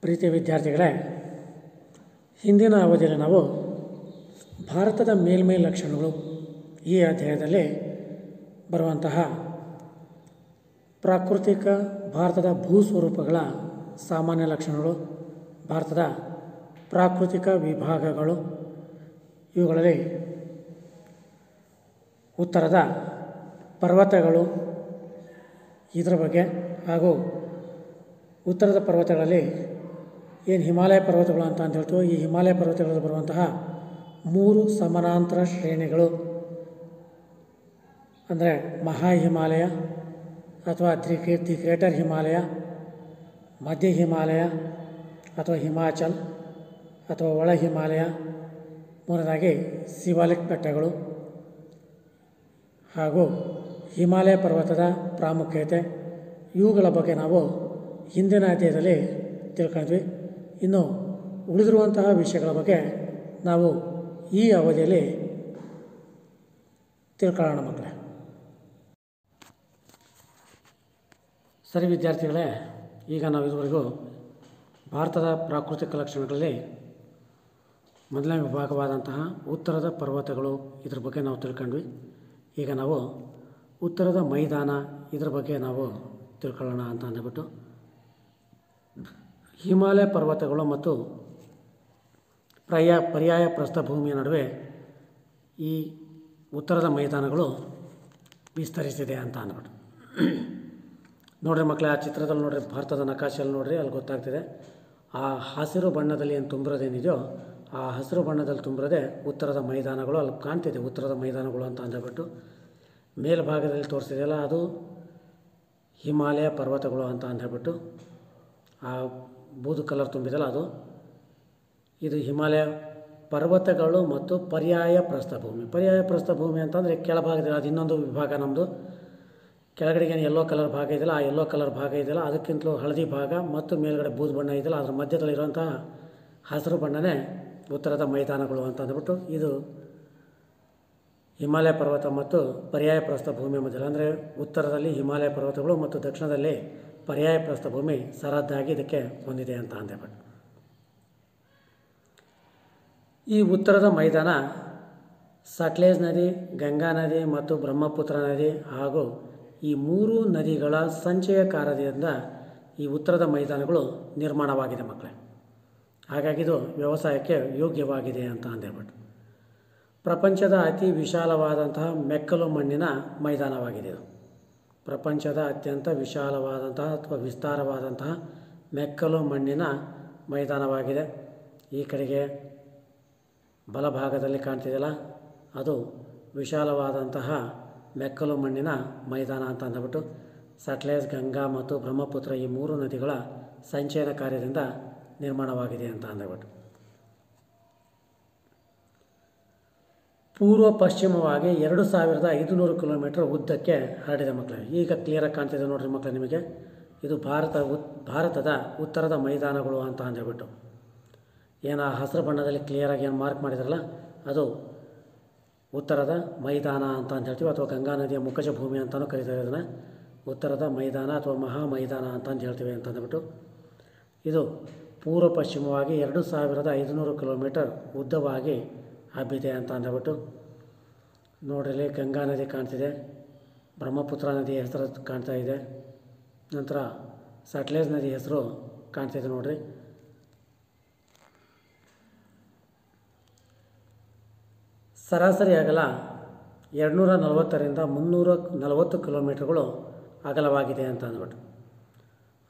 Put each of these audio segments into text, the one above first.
ಪ್ರೀತಿಯ ವಿದ್ಯಾರ್ಥಿಗಳೇ, ಹಿಂದಿನ ಅವಧಿಯಲ್ಲಿ ನಾವು ಭಾರತದ ಮೇಲ್ಮೈ ಲಕ್ಷಣಗಳು ಈ ಅಧ್ಯಾಯದಲ್ಲಿ ಬರುವಂತಹ ಪ್ರಾಕೃತಿಕ ಭಾರತದ ಭೂಸ್ವರೂಪಗಳ ಸಾಮಾನ್ಯ ಲಕ್ಷಣಗಳು, ಭಾರತದ ಪ್ರಾಕೃತಿಕ ವಿಭಾಗಗಳು, ಇವುಗಳಲ್ಲಿ ಉತ್ತರದ ಪರ್ವತಗಳು ಇದರ ಬಗ್ಗೆ ಹಾಗೂ ಉತ್ತರದ ಪರ್ವತಗಳಲ್ಲಿ ಏನು ಹಿಮಾಲಯ ಪರ್ವತಗಳು ಅಂತ ಹೇಳ್ತೀವೋ ಈ ಹಿಮಾಲಯ ಪರ್ವತಗಳಲ್ಲಿ ಬರುವಂತಹ 3 ಸಮಾನಾಂತರ ಶ್ರೇಣಿಗಳು ಅಂದರೆ ಮಹಾ ಹಿಮಾಲಯ ಅಥವಾ ದಿ ಗ್ರೇಟರ್ ಹಿಮಾಲಯ, ಮಧ್ಯ ಹಿಮಾಲಯ ಅಥವಾ ಹಿಮಾಚಲ್ ಅಥವಾ ಒಳ ಹಿಮಾಲಯ, ಮೂರನೇದಾಗಿ ಶಿವಾಲಿಕ್ ಬೆಟ್ಟಗಳು ಹಾಗೂ ಹಿಮಾಲಯ ಪರ್ವತದ ಪ್ರಾಮುಖ್ಯತೆ, ಇವುಗಳ ಬಗ್ಗೆ ನಾವು ಹಿಂದಿನ ಅಧ್ಯಾಯದಲ್ಲಿ ತಿಳ್ಕೊಂಡ್ವಿ. ಇನ್ನು ಉಳಿದಿರುವಂತಹ ವಿಷಯಗಳ ಬಗ್ಗೆ ನಾವು ಈ ಅವಧಿಯಲ್ಲಿ ತಿಳ್ಕೊಳ್ಳೋಣ ಮಕ್ಕಳೇ. ಸರಿ ವಿದ್ಯಾರ್ಥಿಗಳೇ, ಈಗ ನಾವು ಇದುವರೆಗೂ ಭಾರತದ ಪ್ರಾಕೃತಿಕ ಲಕ್ಷಣಗಳಲ್ಲಿ ಮೊದಲನೇ ವಿಭಾಗವಾದಂತಹ ಉತ್ತರದ ಪರ್ವತಗಳು ಇದ್ರ ಬಗ್ಗೆ ನಾವು ತಿಳ್ಕೊಂಡ್ವಿ. ಈಗ ನಾವು ಉತ್ತರದ ಮೈದಾನ ಇದ್ರ ಬಗ್ಗೆ ನಾವು ತಿಳ್ಕೊಳ್ಳೋಣ ಅಂತ ಅಂದ್ಬಿಟ್ಟು, ಹಿಮಾಲಯ ಪರ್ವತಗಳು ಮತ್ತು ಪರ್ಯಾಯ ಪ್ರಸ್ಥಭೂಮಿಯ ನಡುವೆ ಈ ಉತ್ತರದ ಮೈದಾನಗಳು ವಿಸ್ತರಿಸಿದೆ ಅಂತ ಅಂದ್ಬಿಟ್ಟು ನೋಡಿರಿ ಮಕ್ಕಳೇ, ಆ ಚಿತ್ರದಲ್ಲಿ ನೋಡಿರಿ, ಭಾರತದ ನಕಾಶೆಯಲ್ಲಿ ನೋಡಿರಿ, ಅಲ್ಲಿ ಗೊತ್ತಾಗ್ತಿದೆ. ಆ ಹಸಿರು ಬಣ್ಣದಲ್ಲಿ ಏನು ತುಂಬಿರೋದೇನಿದೆಯೋ ಆ ಹಸಿರು ಬಣ್ಣದಲ್ಲಿ ತುಂಬಿರೋದೆ ಉತ್ತರದ ಮೈದಾನಗಳು. ಅಲ್ಲಿ ಕಾಣ್ತಿದೆ ಉತ್ತರದ ಮೈದಾನಗಳು ಅಂತ ಅಂದ್ಬಿಟ್ಟು. ಮೇಲ್ಭಾಗದಲ್ಲಿ ತೋರಿಸಿದೆಯಲ್ಲ ಅದು ಹಿಮಾಲಯ ಪರ್ವತಗಳು ಅಂತ ಅಂದ್ಬಿಟ್ಟು, ಆ ಬೂದು ಕಲರ್ ತುಂಬಿದಲ್ಲ ಅದು, ಇದು ಹಿಮಾಲಯ ಪರ್ವತಗಳು ಮತ್ತು ಪರ್ಯಾಯ ಪ್ರಸ್ಥಭೂಮಿ. ಪರ್ಯಾಯ ಪ್ರಸ್ಥಭೂಮಿ ಅಂತಂದರೆ ಕೆಳಭಾಗದಲ್ಲಿ ಅದು ಇನ್ನೊಂದು ವಿಭಾಗ ನಮ್ಮದು. ಕೆಳಗಡೆಗೆ ಎಲ್ಲೋ ಕಲರ್ ಭಾಗ ಇದೆಯಲ್ಲ, ಆ ಎಲ್ಲೋ ಕಲರ್ ಭಾಗ ಇದೆಯಲ್ಲ ಅದಕ್ಕಿಂತಲೂ ಹಳದಿ ಭಾಗ ಮತ್ತು ಮೇಲ್ಗಡೆ ಬೂದು ಬಣ್ಣ ಇದೆಯಲ್ಲ ಅದರ ಮಧ್ಯದಲ್ಲಿರುವಂತಹ ಹಸಿರು ಬಣ್ಣನೇ ಉತ್ತರದ ಮೈದಾನಗಳು ಅಂತ ಅಂದ್ಬಿಟ್ಟು, ಇದು ಹಿಮಾಲಯ ಪರ್ವತ ಮತ್ತು ಪರ್ಯಾಯ ಪ್ರಸ್ಥಭೂಮಿ ಮಧ್ಯದಲ್ಲಿ, ಅಂದರೆ ಉತ್ತರದಲ್ಲಿ ಹಿಮಾಲಯ ಪರ್ವತಗಳು ಮತ್ತು ದಕ್ಷಿಣದಲ್ಲಿ ಪರ್ಯಾಯ ಪ್ರಸ್ಥಭೂಮಿ ಸರಹದ್ದಾಗಿ ಇದಕ್ಕೆ ಹೊಂದಿದೆ ಅಂತ ಅಂದ್ಬಿಟ್ಟು. ಈ ಉತ್ತರದ ಮೈದಾನ ಸಟ್ಲೇಜ್ ನದಿ, ಗಂಗಾ ನದಿ ಮತ್ತು ಬ್ರಹ್ಮಪುತ್ರ ನದಿ ಹಾಗೂ ಈ 3 ನದಿಗಳ ಸಂಚಯ ಕಾರ್ಯದಿಂದ ಈ ಉತ್ತರದ ಮೈದಾನಗಳು ನಿರ್ಮಾಣವಾಗಿದೆ ಮಕ್ಕಳೇ. ಹಾಗಾಗಿ ಇದು ವ್ಯವಸಾಯಕ್ಕೆ ಯೋಗ್ಯವಾಗಿದೆ ಅಂತ ಅಂದ್ಬಿಟ್ಟು. ಪ್ರಪಂಚದ ಅತಿ ವಿಶಾಲವಾದಂತಹ ಮೆಕ್ಕಲು ಮಣ್ಣಿನ ಮೈದಾನವಾಗಿದೆ ಇದು. ಪ್ರಪಂಚದ ಅತ್ಯಂತ ವಿಶಾಲವಾದಂತಹ ಅಥವಾ ವಿಸ್ತಾರವಾದಂತಹ ಮೆಕ್ಕಲು ಮಣ್ಣಿನ ಮೈದಾನವಾಗಿದೆ. ಈ ಕಡೆಗೆ ಬಲಭಾಗದಲ್ಲಿ ಕಾಣ್ತಿದೆಯಲ್ಲ ಅದು ವಿಶಾಲವಾದಂತಹ ಮೆಕ್ಕಲು ಮಣ್ಣಿನ ಮೈದಾನ ಅಂತ ಅಂದ್ಬಿಟ್ಟು, ಸಟ್ಲೇಜ್, ಗಂಗಾ ಮತ್ತು ಬ್ರಹ್ಮಪುತ್ರ ಈ 3 ನದಿಗಳ ಸಂಚಯನ ಕಾರ್ಯದಿಂದ ನಿರ್ಮಾಣವಾಗಿದೆ ಅಂತ ಅಂದ್ಬಿಟ್ಟು. ಪೂರ್ವ ಪಶ್ಚಿಮವಾಗಿ 2500 ಕಿಲೋಮೀಟರ್ ಉದ್ದಕ್ಕೆ ಹರಡಿದೆ ಮಕ್ಕಳೇ. ಈಗ ಕ್ಲಿಯರಾಗಿ ಕಾಣ್ತಿದೆ ನೋಡಿರಿ ಮಕ್ಕಳೇ ನಿಮಗೆ, ಇದು ಭಾರತದ ಉತ್ತರದ ಮೈದಾನಗಳು ಅಂತ ಅಂದ್ಬಿಟ್ಟು. ಏನು ಹಸಿರು ಬಣ್ಣದಲ್ಲಿ ಕ್ಲಿಯರಾಗಿ ಏನು ಮಾರ್ಕ್ ಮಾಡಿದ್ರಲ್ಲ ಅದು ಉತ್ತರದ ಮೈದಾನ ಅಂತ ಹೇಳ್ತೀವಿ, ಅಥವಾ ಗಂಗಾ ನದಿಯ ಮುಖಜ ಭೂಮಿ ಅಂತಲೂ ಕರೀತಾರೆ. ಇದನ್ನು ಉತ್ತರದ ಮೈದಾನ ಅಥವಾ ಮಹಾ ಮೈದಾನ ಅಂತ ಹೇಳ್ತೀವಿ ಅಂತ ಅಂದ್ಬಿಟ್ಟು. ಇದು ಪೂರ್ವ ಪಶ್ಚಿಮವಾಗಿ 2500 ಕಿಲೋಮೀಟರ್ ಉದ್ದವಾಗಿ ಹಬ್ಬಿದೆ ಅಂತ ಅಂದ್ಬಿಟ್ಟು. ನೋಡ್ರಿ, ಗಂಗಾ ನದಿ ಕಾಣ್ತಿದೆ, ಬ್ರಹ್ಮಪುತ್ರ ನದಿಯ ಹೆಸರು ಕಾಣ್ತಾ ಇದೆ, ನಂತರ ಸಟ್ಲೇಜ್ ನದಿ ಹೆಸರು ಕಾಣ್ತಿದೆ ನೋಡ್ರಿ. ಸರಾಸರಿ ಅಗಲ 240ರಿಂದ 340 ಕಿಲೋಮೀಟರ್ಗಳು ಅಗಲವಾಗಿದೆ ಅಂತ ಅಂದ್ಬಿಟ್ಟು.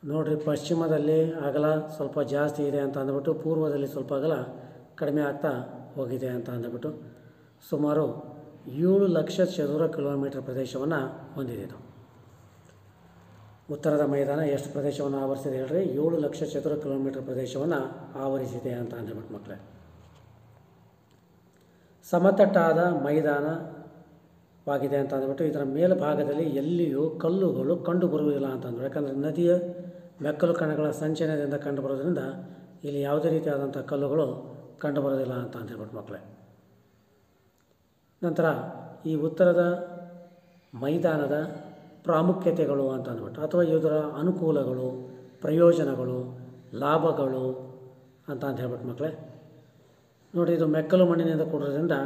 ನೋಡಿರಿ, ಪಶ್ಚಿಮದಲ್ಲಿ ಅಗಲ ಸ್ವಲ್ಪ ಜಾಸ್ತಿ ಇದೆ ಅಂತ ಅಂದ್ಬಿಟ್ಟು, ಪೂರ್ವದಲ್ಲಿ ಸ್ವಲ್ಪ ಅಗಲ ಕಡಿಮೆ ಆಗ್ತಾ ಹೋಗಿದೆ ಅಂತ ಅಂದ್ಬಿಟ್ಟು. ಸುಮಾರು 7 ಲಕ್ಷ ಚದುರ ಕಿಲೋಮೀಟರ್ ಪ್ರದೇಶವನ್ನು ಹೊಂದಿದೆ ಇದು. ಉತ್ತರದ ಮೈದಾನ ಎಷ್ಟು ಪ್ರದೇಶವನ್ನು ಆವರಿಸಿದೆ ಹೇಳ್ರಿ? 7 ಲಕ್ಷ ಚದುರ ಕಿಲೋಮೀಟರ್ ಪ್ರದೇಶವನ್ನು ಆವರಿಸಿದೆ ಅಂತ ಅಂದ್ಬಿಟ್ಟು ಮಕ್ಕಳೇ. ಸಮತಟ್ಟಾದ ಮೈದಾನವಾಗಿದೆ ಅಂತ ಅಂದ್ಬಿಟ್ಟು. ಇದರ ಮೇಲ್ಭಾಗದಲ್ಲಿ ಎಲ್ಲಿಯೂ ಕಲ್ಲುಗಳು ಕಂಡು ಬರುವುದಿಲ್ಲ ಅಂತ ಅಂದರು. ಯಾಕಂದರೆ ನದಿಯ ಮೆಕ್ಕಲು ಕಣಗಳ ಸಂಚಯನದಿಂದ ಕಂಡು ಬರೋದ್ರಿಂದ ಇಲ್ಲಿ ಯಾವುದೇ ರೀತಿಯಾದಂಥ ಕಲ್ಲುಗಳು ಕಂಡು ಬರೋದಿಲ್ಲ ಅಂತ ಅಂದ್ಬಿಟ್ಟು ಮಕ್ಕಳೇ. ನಂತರ ಈ ಉತ್ತರದ ಮೈದಾನದ ಪ್ರಾಮುಖ್ಯತೆಗಳು ಅಂತ ಅಂದ್ಬಿಟ್ಟು, ಅಥವಾ ಇದರ ಅನುಕೂಲಗಳು, ಪ್ರಯೋಜನಗಳು, ಲಾಭಗಳು ಅಂತ ಹೇಳ್ಬಿಟ್ಟು ಮಕ್ಕಳೇ ನೋಡಿ, ಇದು ಮೆಕ್ಕಲು ಮಣ್ಣಿನಿಂದ ಕೂಡಿರೋದ್ರಿಂದ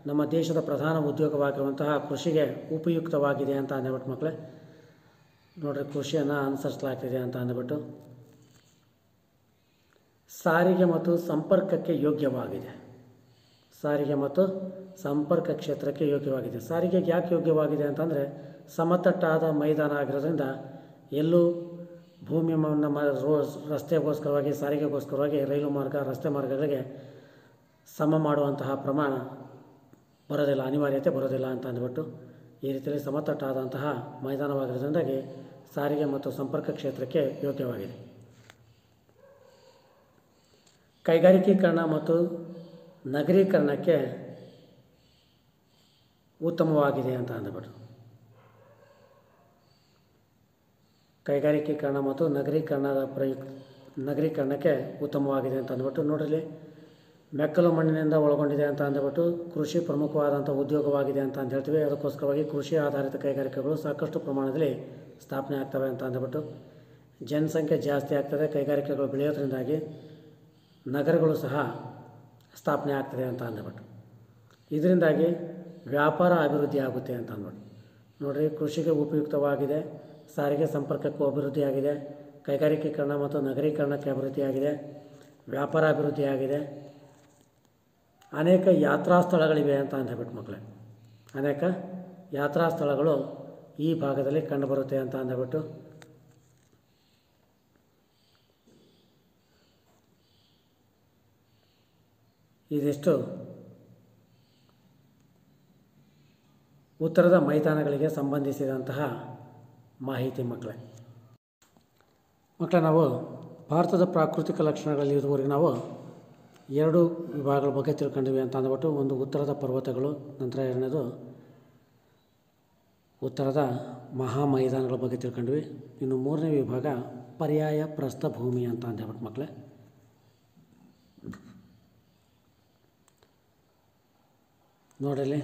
ನಮ್ಮ ದೇಶದ ಪ್ರಧಾನ ಉದ್ಯೋಗವಾಗಿರುವಂತಹ ಕೃಷಿಗೆ ಉಪಯುಕ್ತವಾಗಿದೆ ಅಂತ ಅಂದ್ಬಿಟ್ಟು ಮಕ್ಕಳೇ ನೋಡಿರಿ, ಕೃಷಿಯನ್ನು ಅನುಸರಿಸಲಾಗ್ತಿದೆ ಅಂತ ಅಂದ್ಬಿಟ್ಟು. ಸಾರಿಗೆ ಮತ್ತು ಸಂಪರ್ಕಕ್ಕೆ ಯೋಗ್ಯವಾಗಿದೆ. ಸಾರಿಗೆ ಮತ್ತು ಸಂಪರ್ಕ ಕ್ಷೇತ್ರಕ್ಕೆ ಯೋಗ್ಯವಾಗಿದೆ. ಸಾರಿಗೆಗೆ ಯಾಕೆ ಯೋಗ್ಯವಾಗಿದೆ ಅಂತಂದರೆ, ಸಮತಟ್ಟಾದ ಮೈದಾನ ಆಗಿರೋದ್ರಿಂದ ಎಲ್ಲೂ ಭೂಮಿಯನ್ನು ರಸ್ತೆಗೋಸ್ಕರವಾಗಿ, ಸಾರಿಗೆಗೋಸ್ಕರವಾಗಿ ರೈಲು ಮಾರ್ಗ, ರಸ್ತೆ ಮಾರ್ಗಗಳಿಗೆ ಸಮ ಮಾಡುವಂತಹ ಪ್ರಮಾಣ ಬರೋದಿಲ್ಲ, ಅನಿವಾರ್ಯತೆ ಬರೋದಿಲ್ಲ ಅಂತ ಅಂದ್ಬಿಟ್ಟು ಈ ರೀತಿಯಲ್ಲಿ ಸಮತಟ್ಟಾದಂತಹ ಮೈದಾನವಾಗಿರೋದ್ರಿಂದಾಗಿ ಸಾರಿಗೆ ಮತ್ತು ಸಂಪರ್ಕ ಕ್ಷೇತ್ರಕ್ಕೆ ಯೋಗ್ಯವಾಗಿದೆ. ಕೈಗಾರಿಕೀಕರಣ ಮತ್ತು ನಗರೀಕರಣಕ್ಕೆ ಉತ್ತಮವಾಗಿದೆ ಅಂತ ಅಂದ್ಬಿಟ್ಟು. ಕೈಗಾರಿಕೀಕರಣ ಮತ್ತು ನಗರೀಕರಣಕ್ಕೆ ಉತ್ತಮವಾಗಿದೆ ಅಂತ ಅಂದ್ಬಿಟ್ಟು ನೋಡಿರಿ, ಮೆಕ್ಕಲು ಮಣ್ಣಿನಿಂದ ಒಳಗೊಂಡಿದೆ ಅಂತ ಅಂದ್ಬಿಟ್ಟು ಕೃಷಿ ಪ್ರಮುಖವಾದಂಥ ಉದ್ಯೋಗವಾಗಿದೆ ಅಂತ ಹೇಳ್ತೀವಿ. ಅದಕ್ಕೋಸ್ಕರವಾಗಿ ಕೃಷಿ ಆಧಾರಿತ ಕೈಗಾರಿಕೆಗಳು ಸಾಕಷ್ಟು ಪ್ರಮಾಣದಲ್ಲಿ ಸ್ಥಾಪನೆ ಆಗ್ತವೆ ಅಂತ ಅಂದ್ಬಿಟ್ಟು. ಜನಸಂಖ್ಯೆ ಜಾಸ್ತಿ ಆಗ್ತದೆ, ಕೈಗಾರಿಕೆಗಳು ಬೆಳೆಯೋದ್ರಿಂದಾಗಿ ನಗರಗಳು ಸಹ ಸ್ಥಾಪನೆ ಆಗ್ತದೆ ಅಂತ ಅಂದ್ಬಿಟ್ಟು. ಇದರಿಂದಾಗಿ ವ್ಯಾಪಾರ ಅಭಿವೃದ್ಧಿ ಆಗುತ್ತೆ ಅಂತ ಅಂದ್ಬಿಟ್ಟು ನೋಡಿರಿ, ಕೃಷಿಗೆ ಉಪಯುಕ್ತವಾಗಿದೆ, ಸಾರಿಗೆ ಸಂಪರ್ಕಕ್ಕೂ ಅಭಿವೃದ್ಧಿಯಾಗಿದೆ, ಕೈಗಾರಿಕೀಕರಣ ಮತ್ತು ನಗರೀಕರಣಕ್ಕೆ ಅಭಿವೃದ್ಧಿಯಾಗಿದೆ, ವ್ಯಾಪಾರ ಅಭಿವೃದ್ಧಿಯಾಗಿದೆ, ಅನೇಕ ಯಾತ್ರಾ ಸ್ಥಳಗಳಿವೆ ಅಂತ ಅಂದ್ಬಿಟ್ಟು ಮಕ್ಕಳೇ. ಅನೇಕ ಯಾತ್ರಾ ಸ್ಥಳಗಳು ಈ ಭಾಗದಲ್ಲಿ ಕಂಡುಬರುತ್ತೆ ಅಂತ ಅಂದ್ಬಿಟ್ಟು. ಇದಿಷ್ಟು ಉತ್ತರದ ಮೈದಾನಗಳಿಗೆ ಸಂಬಂಧಿಸಿದಂತಹ ಮಾಹಿತಿ ಮಕ್ಕಳೇ. ನಾವು ಭಾರತದ ಪ್ರಾಕೃತಿಕ ಲಕ್ಷಣಗಳಲ್ಲಿ ಇದುವರೆಗೆ ನಾವು 2 ವಿಭಾಗಗಳ ಬಗ್ಗೆ ತಿಳ್ಕೊಂಡಿವಿ ಅಂತ ಅಂದ್ಬಿಟ್ಟು. ಒಂದು ಉತ್ತರದ ಪರ್ವತಗಳು, ನಂತರ ಎರಡನೇದು ಉತ್ತರದ ಮಹಾ ಮೈದಾನಗಳ ಬಗ್ಗೆ ತಿಳ್ಕೊಂಡ್ವಿ. ಇನ್ನು 3ನೇ ವಿಭಾಗ ಪರ್ಯಾಯ ಪ್ರಸ್ಥಭೂಮಿ ಅಂತ ಅಂದ್ಬಿಟ್ಟು ಮಕ್ಕಳೇ. ನೋಡಲಿ,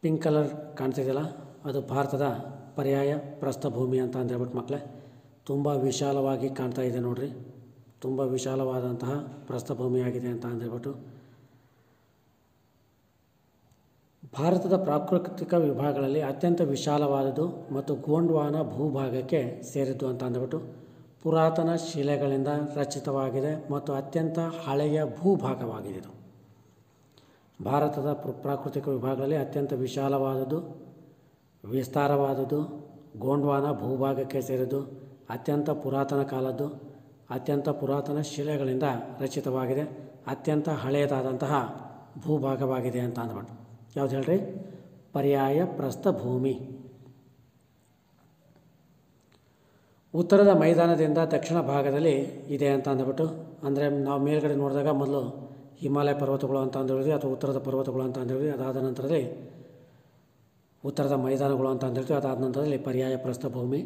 ಪಿಂಕ್ ಕಲರ್ ಕಾಣ್ತಿದೆಯಲ್ಲ, ಅದು ಭಾರತದ ಪರ್ಯಾಯ ಪ್ರಸ್ಥಭೂಮಿ ಅಂತ ಅಂದ್ಬಿಟ್ಟು ಮಕ್ಕಳೇ. ತುಂಬ ವಿಶಾಲವಾಗಿ ಕಾಣ್ತಾ ಇದೆ ನೋಡ್ರಿ, ತುಂಬ ವಿಶಾಲವಾದಂತಹ ಪ್ರಸ್ಥಭೂಮಿಯಾಗಿದೆ ಅಂತ ಅಂದ್ಬಿಟ್ಟು. ಭಾರತದ ಪ್ರಾಕೃತಿಕ ವಿಭಾಗಗಳಲ್ಲಿ ಅತ್ಯಂತ ವಿಶಾಲವಾದದ್ದು ಮತ್ತು ಗೋಂಡ್ವಾನ ಭೂಭಾಗಕ್ಕೆ ಸೇರಿದ್ದು ಅಂತ ಅಂದ್ಬಿಟ್ಟು. ಪುರಾತನ ಶಿಲೆಗಳಿಂದ ರಚಿತವಾಗಿದೆ ಮತ್ತು ಅತ್ಯಂತ ಹಳೆಯ ಭೂಭಾಗವಾಗಿದೆ ಇದು. ಭಾರತದ ಪ್ರಾಕೃತಿಕ ವಿಭಾಗಗಳಲ್ಲಿ ಅತ್ಯಂತ ವಿಶಾಲವಾದದ್ದು, ವಿಸ್ತಾರವಾದದ್ದು, ಗೋಂಡ್ವಾನ ಭೂಭಾಗಕ್ಕೆ ಸೇರಿದ್ದು, ಅತ್ಯಂತ ಪುರಾತನ ಕಾಲದ್ದು, ಅತ್ಯಂತ ಪುರಾತನ ಶಿಲೆಗಳಿಂದ ರಚಿತವಾಗಿದೆ, ಅತ್ಯಂತ ಹಳೆಯದಾದಂತಹ ಭೂಭಾಗವಾಗಿದೆ ಅಂತ ಅಂದ್ಬಿಟ್ಟು. ಯಾವ್ದು ಹೇಳ್ರಿ? ಪರ್ಯಾಯ ಪ್ರಸ್ಥಭೂಮಿ. ಉತ್ತರದ ಮೈದಾನದಿಂದ ದಕ್ಷಿಣ ಭಾಗದಲ್ಲಿ ಇದೆ ಅಂತ ಅಂದ್ಬಿಟ್ಟು. ಅಂದರೆ ನಾವು ಮೇಲ್ಗಡೆ ನೋಡಿದಾಗ ಮೊದಲು ಹಿಮಾಲಯ ಪರ್ವತಗಳು ಅಂತ ಅಂದಿರ್ತೀವಿ, ಅಥವಾ ಉತ್ತರದ ಪರ್ವತಗಳು ಅಂತ ಅಂದಿರ್ತೀವಿ. ಅದಾದ ನಂತರದಲ್ಲಿ ಉತ್ತರದ ಮೈದಾನಗಳು ಅಂತ ಅಂದಿರ್ತೀವಿ. ಅದಾದ ನಂತರದಲ್ಲಿ ಪರ್ಯಾಯ ಪ್ರಸ್ಥಭೂಮಿ.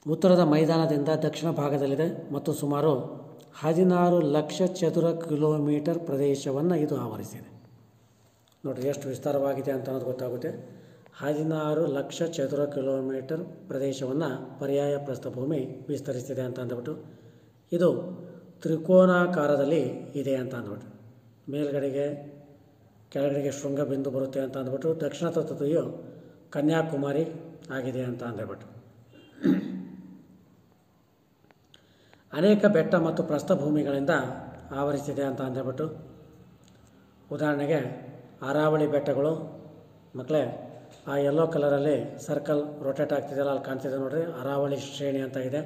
ಉತ್ತರದ ಮೈದಾನದಿಂದ ದಕ್ಷಿಣ ಭಾಗದಲ್ಲಿದೆ ಮತ್ತು ಸುಮಾರು 16 ಲಕ್ಷ ಚದುರ ಕಿಲೋಮೀಟರ್ ಪ್ರದೇಶವನ್ನು ಇದು ಆವರಿಸಿದೆ. ನೋಡಿರಿ ಎಷ್ಟು ವಿಸ್ತಾರವಾಗಿದೆ ಅಂತ ಅನ್ನೋದು ಗೊತ್ತಾಗುತ್ತೆ. 16 ಲಕ್ಷ ಚದುರ ಕಿಲೋಮೀಟರ್ ಪ್ರದೇಶವನ್ನು ಪರ್ಯಾಯ ಪ್ರಸ್ಥಭೂಮಿ ವಿಸ್ತರಿಸಿದೆ ಅಂತ ಅಂದ್ಬಿಟ್ಟು. ಇದು ತ್ರಿಕೋನಾಕಾರದಲ್ಲಿ ಇದೆ ಅಂತ ಅಂದ್ಬಿಟ್ಟು. ಮೇಲ್ಗಡೆಗೆ ಕೆಳಗಡೆಗೆ ಶೃಂಗಬಿಂದು ಬರುತ್ತೆ ಅಂತ ಅಂದ್ಬಿಟ್ಟು. ದಕ್ಷಿಣ ತುದಿಯು ಕನ್ಯಾಕುಮಾರಿ ಆಗಿದೆ ಅಂತ ಅಂದ್ಬಿಟ್ಟು. ಅನೇಕ ಬೆಟ್ಟ ಮತ್ತು ಪ್ರಸ್ಥಭೂಮಿಗಳಿಂದ ಆವರಿಸಿದೆ ಅಂತ ಅಂದ್ಬಿಟ್ಟು. ಉದಾಹರಣೆಗೆ ಅರಾವಳಿ ಬೆಟ್ಟಗಳು ಮಕ್ಕಳೇ, ಆ ಯೆಲ್ಲೋ ಕಲರಲ್ಲಿ ಸರ್ಕಲ್ ರೊಟೇಟ್ ಆಗ್ತಿದೆಯಲ್ಲ, ಅಲ್ಲಿ ಕಾಣ್ತಿದೆ ನೋಡಿರಿ, ಅರಾವಳಿ ಶ್ರೇಣಿ ಅಂತ ಇದೆ.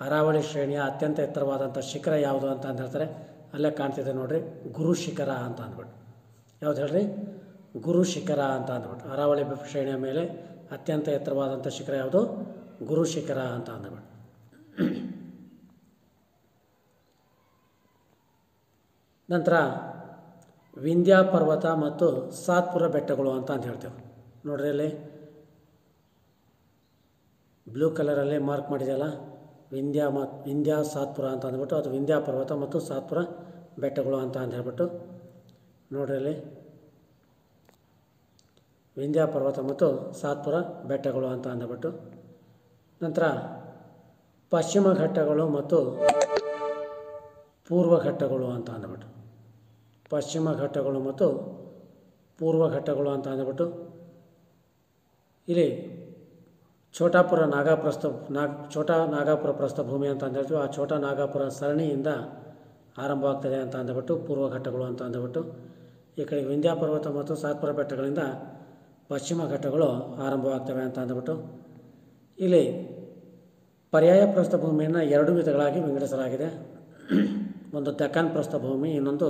ಅರಾವಳಿ ಶ್ರೇಣಿಯ ಅತ್ಯಂತ ಎತ್ತರವಾದಂಥ ಶಿಖರ ಯಾವುದು ಅಂತ ಹೇಳ್ತಾರೆ, ಅಲ್ಲೇ ಕಾಣ್ತಿದೆ ನೋಡಿರಿ, ಗುರು ಶಿಖರ ಅಂತ ಅಂದ್ಬಿಟ್ಟು. ಯಾವ್ದು ಹೇಳ್ರಿ? ಗುರು ಶಿಖರ ಅಂತ ಅಂದ್ಬಿಟ್ಟು. ಅರಾವಳಿ ಶ್ರೇಣಿಯ ಮೇಲೆ ಅತ್ಯಂತ ಎತ್ತರವಾದಂಥ ಶಿಖರ ಯಾವುದು? ಗುರು ಶಿಖರ ಅಂತ ಅಂದ್ಬಿಟ್ಟು. ನಂತರ ವಿಂಧ್ಯ ಪರ್ವತ ಮತ್ತು ಸಾತ್ಪುರ ಬೆಟ್ಟಗಳು ಅಂತ ಹೇಳ್ತೇವೆ ನೋಡ್ರಿ. ಅಲ್ಲಿ ಬ್ಲೂ ಕಲರಲ್ಲಿ ಮಾರ್ಕ್ ಮಾಡಿದೆಯಲ್ಲ, ವಿಂಧ್ಯ ಸಾತ್ಪುರ ಅಂತ ಅಂದ್ಬಿಟ್ಟು, ಅದು ವಿಂಧ್ಯ ಪರ್ವತ ಮತ್ತು ಸಾತ್ಪುರ ಬೆಟ್ಟಗಳು ಅಂತ ಹೇಳ್ಬಿಟ್ಟು ನೋಡ್ರಿ. ಅಲ್ಲಿ ವಿಂಧ್ಯ ಪರ್ವತ ಮತ್ತು ಸಾತ್ಪುರ ಬೆಟ್ಟಗಳು ಅಂತ ಅಂದ್ಬಿಟ್ಟು, ನಂತರ ಪಶ್ಚಿಮ ಘಟ್ಟಗಳು ಮತ್ತು ಪೂರ್ವ ಘಟ್ಟಗಳು ಅಂತ ಅಂದ್ಬಿಟ್ಟು, ಪಶ್ಚಿಮ ಘಟ್ಟಗಳು ಮತ್ತು ಪೂರ್ವ ಘಟ್ಟಗಳು ಅಂತ ಅಂದ್ಬಿಟ್ಟು, ಇಲ್ಲಿ ಛೋಟಾ ನಾಗಾಪುರ ಪ್ರಸ್ಥಭೂಮಿ ಅಂತ ಅಂದ್ಬಿಟ್ಟು, ಆ ಛೋಟಾ ನಾಗಾಪುರ ಸರಣಿಯಿಂದ ಆರಂಭವಾಗ್ತದೆ ಅಂತ ಅಂದ್ಬಿಟ್ಟು ಪೂರ್ವ ಘಟ್ಟಗಳು ಅಂತ ಅಂದ್ಬಿಟ್ಟು, ಈ ಕಡೆ ವಿಂಧ್ಯ ಪರ್ವತ ಮತ್ತು ಸಾತ್ಪುರ ಬೆಟ್ಟಗಳಿಂದ ಪಶ್ಚಿಮ ಘಟ್ಟಗಳು ಆರಂಭವಾಗ್ತವೆ ಅಂತ ಅಂದ್ಬಿಟ್ಟು, ಇಲ್ಲಿ ಪರ್ಯಾಯ ಪ್ರಸ್ಥಭೂಮಿಯನ್ನು 2 ವಿಧಗಳಾಗಿ ವಿಂಗಡಿಸಲಾಗಿದೆ. ಒಂದು ದಕ್ಕನ್ ಪ್ರಸ್ಥಭೂಮಿ, ಇನ್ನೊಂದು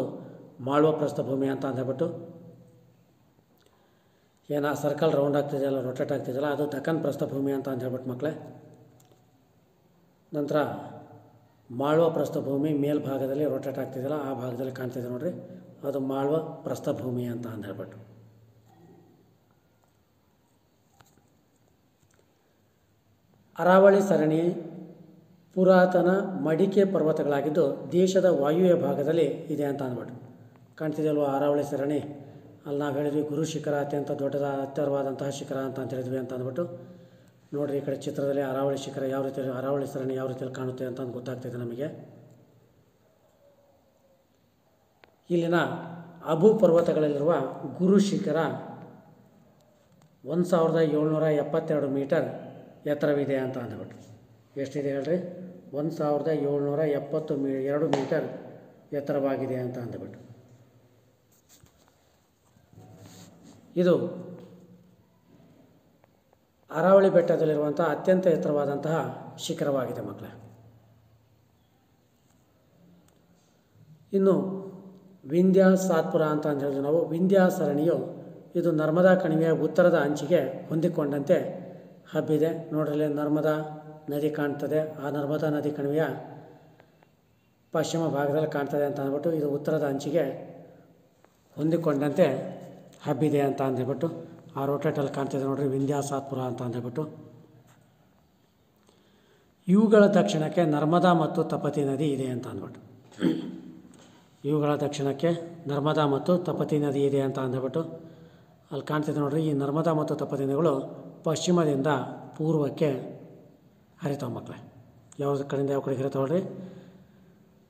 ಮಾಳ್ವ ಪ್ರಸ್ಥಭೂಮಿ ಅಂತ ಅಂದ್ಬಿಟ್ಟು, ಏನೋ ಸರ್ಕಲ್ ರೌಂಡ್ ಆಗ್ತಿದೆಯಲ್ಲ, ರೊಟೇಟ್ ಆಗ್ತಿದೆಯಲ್ಲ, ಅದು ದಕ್ಕನ್ ಪ್ರಸ್ಥಭೂಮಿ ಅಂತ ಹೇಳ್ಬಿಟ್ಟು ಮಕ್ಕಳೇ. ನಂತರ ಮಾಳ್ವ ಪ್ರಸ್ಥಭೂಮಿ ಮೇಲ್ಭಾಗದಲ್ಲಿ ರೊಟೇಟ್ ಆಗ್ತಿದೆಯಲ್ಲ, ಆ ಭಾಗದಲ್ಲಿ ಕಾಣ್ತಿದೆ ನೋಡಿರಿ, ಅದು ಮಾಳ್ವ ಪ್ರಸ್ಥಭೂಮಿ ಅಂತ ಹೇಳ್ಬಿಟ್ಟು. ಅರಾವಳಿ ಸರಣಿ ಪುರಾತನ ಮಡಿಕೆ ಪರ್ವತಗಳಾಗಿದ್ದು ದೇಶದ ವಾಯುವ್ಯ ಭಾಗದಲ್ಲಿ ಇದೆ ಅಂತ ಅಂದ್ಬಿಟ್ಟು ಕಾಣ್ತಿದೆಯಲ್ವ. ಅರಾವಳಿ ಸರಣಿ ಅಲ್ಲಿ ನಾವು ಹೇಳಿದ್ವಿ ಗುರು ಶಿಖರ ಅತ್ಯಂತ ಎತ್ತರವಾದಂತಹ ಶಿಖರ ಅಂತ ಹೇಳಿದ್ವಿ ಅಂತ ಅಂದ್ಬಿಟ್ಟು, ನೋಡಿರಿ ಈ ಕಡೆ ಚಿತ್ರದಲ್ಲಿ ಅರಾವಳಿ ಶಿಖರ ಯಾವ ರೀತಿ, ಅರಾವಳಿ ಸರಣಿ ಯಾವ ರೀತಿಯಲ್ಲಿ ಕಾಣುತ್ತೆ ಅಂತ ಗೊತ್ತಾಗ್ತಿದೆ ನಮಗೆ. ಇಲ್ಲಿನ ಅಬು ಪರ್ವತಗಳಲ್ಲಿರುವ ಗುರು ಶಿಖರ 1772 ಮೀಟರ್ ಎತ್ತರವಿದೆ ಅಂತ ಅಂದ್ಬಿಟ್ಟು. ಎಷ್ಟಿದೆ ಹೇಳ್ರಿ? 1772 ಮೀಟರ್ ಎತ್ತರವಾಗಿದೆ ಅಂತ ಅಂದ್ಬಿಟ್ಟು. ಇದು ಅರಾವಳಿ ಬೆಟ್ಟದಲ್ಲಿರುವಂಥ ಅತ್ಯಂತ ಎತ್ತರವಾದಂತಹ ಶಿಖರವಾಗಿದೆ ಮಕ್ಕಳೇ. ಇನ್ನು ವಿಂಧ್ಯ ಸಾತ್ಪುರ ಅಂತ ಹೇಳಿದ್ವಿ ನಾವು. ವಿಂಧ್ಯ ಸರಣಿಯು ಇದು ನರ್ಮದಾ ಕಣಿವೆಯ ಉತ್ತರದ ಅಂಚಿಗೆ ಹೊಂದಿಕೊಂಡಂತೆ ಹಬ್ಬಿದೆ. ನೋಡ್ರಲ್ಲಿ ನರ್ಮದಾ ನದಿ ಕಾಣ್ತದೆ, ಆ ನರ್ಮದಾ ನದಿ ಕಣಿವೆಯ ಪಶ್ಚಿಮ ಭಾಗದಲ್ಲಿ ಕಾಣ್ತದೆ ಅಂತ ಅಂದ್ಬಿಟ್ಟು, ಇದು ಉತ್ತರದ ಅಂಚಿಗೆ ಹೊಂದಿಕೊಂಡಂತೆ ಹಬ್ಬಿದೆ ಅಂತ ಅಂದ್ಬಿಟ್ಟು, ಆ ರೋಟೇಟಲ್ಲಿ ಕಾಣ್ತಿದೆ ನೋಡ್ರಿ ವಿಂಧ್ಯ ಸಾತ್ಪುರ ಅಂತ ಅಂದ್ಬಿಟ್ಟು. ಇವುಗಳ ದಕ್ಷಿಣಕ್ಕೆ ನರ್ಮದಾ ಮತ್ತು ತಪತಿ ನದಿ ಇದೆ ಅಂತ ಅಂದ್ಬಿಟ್ಟು, ಇವುಗಳ ದಕ್ಷಿಣಕ್ಕೆ ನರ್ಮದಾ ಮತ್ತು ತಪತಿ ನದಿ ಇದೆ ಅಂತ ಅಂದ್ಬಿಟ್ಟು ಅಲ್ಲಿ ಕಾಣ್ತಿದೆ ನೋಡ್ರಿ. ಈ ನರ್ಮದಾ ಮತ್ತು ತಪತಿ ನದಿಗಳು ಪಶ್ಚಿಮದಿಂದ ಪೂರ್ವಕ್ಕೆ ಹರಿತಾವೆ ಮಕ್ಕಳೇ. ಯಾವ ಕಡೆಯಿಂದ ಯಾವ ಕಡೆಗೆ ಹರಿತಾವೆ ನೋಡ್ರಿ?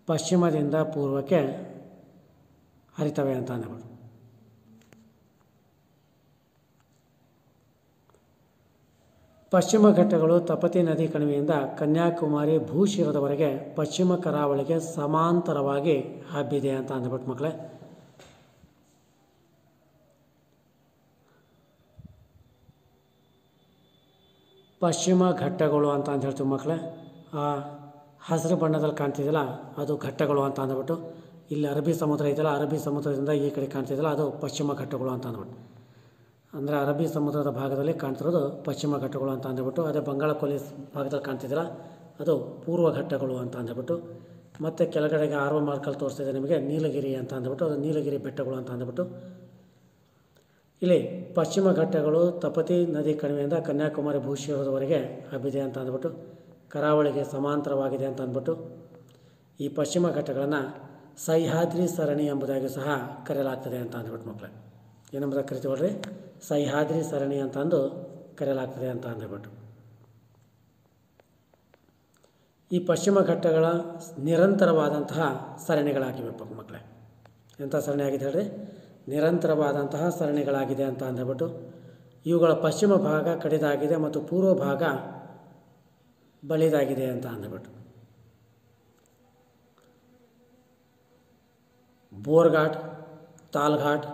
ಪಶ್ಚಿಮದಿಂದ ಪೂರ್ವಕ್ಕೆ ಹರಿತವೆ ಅಂತ ಅಂದ್ಬಿಟ್ಟು. ಪಶ್ಚಿಮ ಘಟ್ಟಗಳು ತಪತಿ ನದಿ ಕಣಿವೆಯಿಂದ ಕನ್ಯಾಕುಮಾರಿ ಭೂಶಿರದವರೆಗೆ ಪಶ್ಚಿಮ ಕರಾವಳಿಗೆ ಸಮಾಂತರವಾಗಿ ಹಬ್ಬಿದೆ ಅಂತ ಅಂದ್ಬಿಟ್ಟು ಮಕ್ಕಳೇ. ಪಶ್ಚಿಮ ಘಟ್ಟಗಳು ಅಂತ ಹೇಳ್ತೀವಿ ಮಕ್ಕಳೇ. ಆ ಹಸಿರು ಬಣ್ಣದಲ್ಲಿ ಕಾಣ್ತಿದೆಯಲ್ಲ ಅದು ಘಟ್ಟಗಳು ಅಂತ ಅಂದ್ಬಿಟ್ಟು, ಇಲ್ಲಿ ಅರಬ್ಬಿ ಸಮುದ್ರ ಇದೆಯಲ್ಲ, ಅರಬ್ಬಿ ಸಮುದ್ರದಿಂದ ಈ ಕಡೆ ಕಾಣ್ತಿದೆಯಲ್ಲ ಅದು ಪಶ್ಚಿಮ ಘಟ್ಟಗಳು ಅಂತ ಅಂದ್ಬಿಟ್ಟು. ಅಂದರೆ ಅರಬ್ಬಿ ಸಮುದ್ರದ ಭಾಗದಲ್ಲಿ ಕಾಣ್ತಿರೋದು ಪಶ್ಚಿಮ ಘಟ್ಟಗಳು ಅಂತ ಅಂದ್ಬಿಟ್ಟು, ಅದೇ ಬಂಗಾಳ ಕೊಲ್ಲಿ ಭಾಗದಲ್ಲಿ ಕಾಣ್ತಿದ್ದಿಲ್ಲ ಅದು ಪೂರ್ವ ಘಟ್ಟಗಳು ಅಂತ ಅಂದ್ಬಿಟ್ಟು. ಮತ್ತು ಕೆಳಗಡೆಗೆ ಆರ್ವ ಮಾರ್ಕಲ್ಲಿ ತೋರಿಸ್ತಿದೆ ನಿಮಗೆ ನೀಲಗಿರಿ ಅಂತ ಅಂದ್ಬಿಟ್ಟು, ಅದು ನೀಲಗಿರಿ ಬೆಟ್ಟಗಳು ಅಂತ ಅಂದ್ಬಿಟ್ಟು. ಇಲ್ಲಿ ಪಶ್ಚಿಮ ಘಟ್ಟಗಳು ತಪತಿ ನದಿ ಕಣಿವೆಯಿಂದ ಕನ್ಯಾಕುಮಾರಿ ಭೂಶಿರದವರೆಗೆ ಹಬ್ಬಿದೆ ಅಂತ ಅಂದ್ಬಿಟ್ಟು, ಕರಾವಳಿಗೆ ಸಮಾಂತರವಾಗಿದೆ ಅಂತ ಅಂದ್ಬಿಟ್ಟು. ಈ ಪಶ್ಚಿಮ ಘಟ್ಟಗಳನ್ನು ಸಹ್ಯಾದ್ರಿ ಸರಣಿ ಎಂಬುದಾಗಿ ಸಹ ಕರೆಯಲಾಗ್ತದೆ ಅಂತ ಅಂದ್ಬಿಟ್ಟು ಮಕ್ಕಳೇ. ಏನೆಂಬುದಾಗಿ ಕರಿತೀವಲ್ರಿ? ಸಹ್ಯಾದ್ರಿ ಸರಣಿ ಅಂತಂದು ಕರೆಯಲಾಗ್ತದೆ ಅಂತ ಅಂದ್ಬಿಟ್ಟು. ಈ ಪಶ್ಚಿಮ ಘಟ್ಟಗಳ ನಿರಂತರವಾದಂತಹ ಸರಣಿಗಳಾಗಿವೆ ಮಕ್ಕಳೇ. ಎಂಥ ಸರಣಿ ಆಗಿದೆ ಹೇಳ್ರಿ? ನಿರಂತರವಾದಂತಹ ಸರಣಿಗಳಾಗಿದೆ ಅಂತ ಅಂದ್ಬಿಟ್ಟು. ಇವುಗಳ ಪಶ್ಚಿಮ ಭಾಗ ಕಡಿದಾಗಿದೆ ಮತ್ತು ಪೂರ್ವ ಭಾಗ ಬಳಿದಾಗಿದೆ ಅಂತ ಅಂದ್ಬಿಟ್ಟು. ಬೋರ್ಘಾಟ್, ತಾಲ್ಘಾಟ್,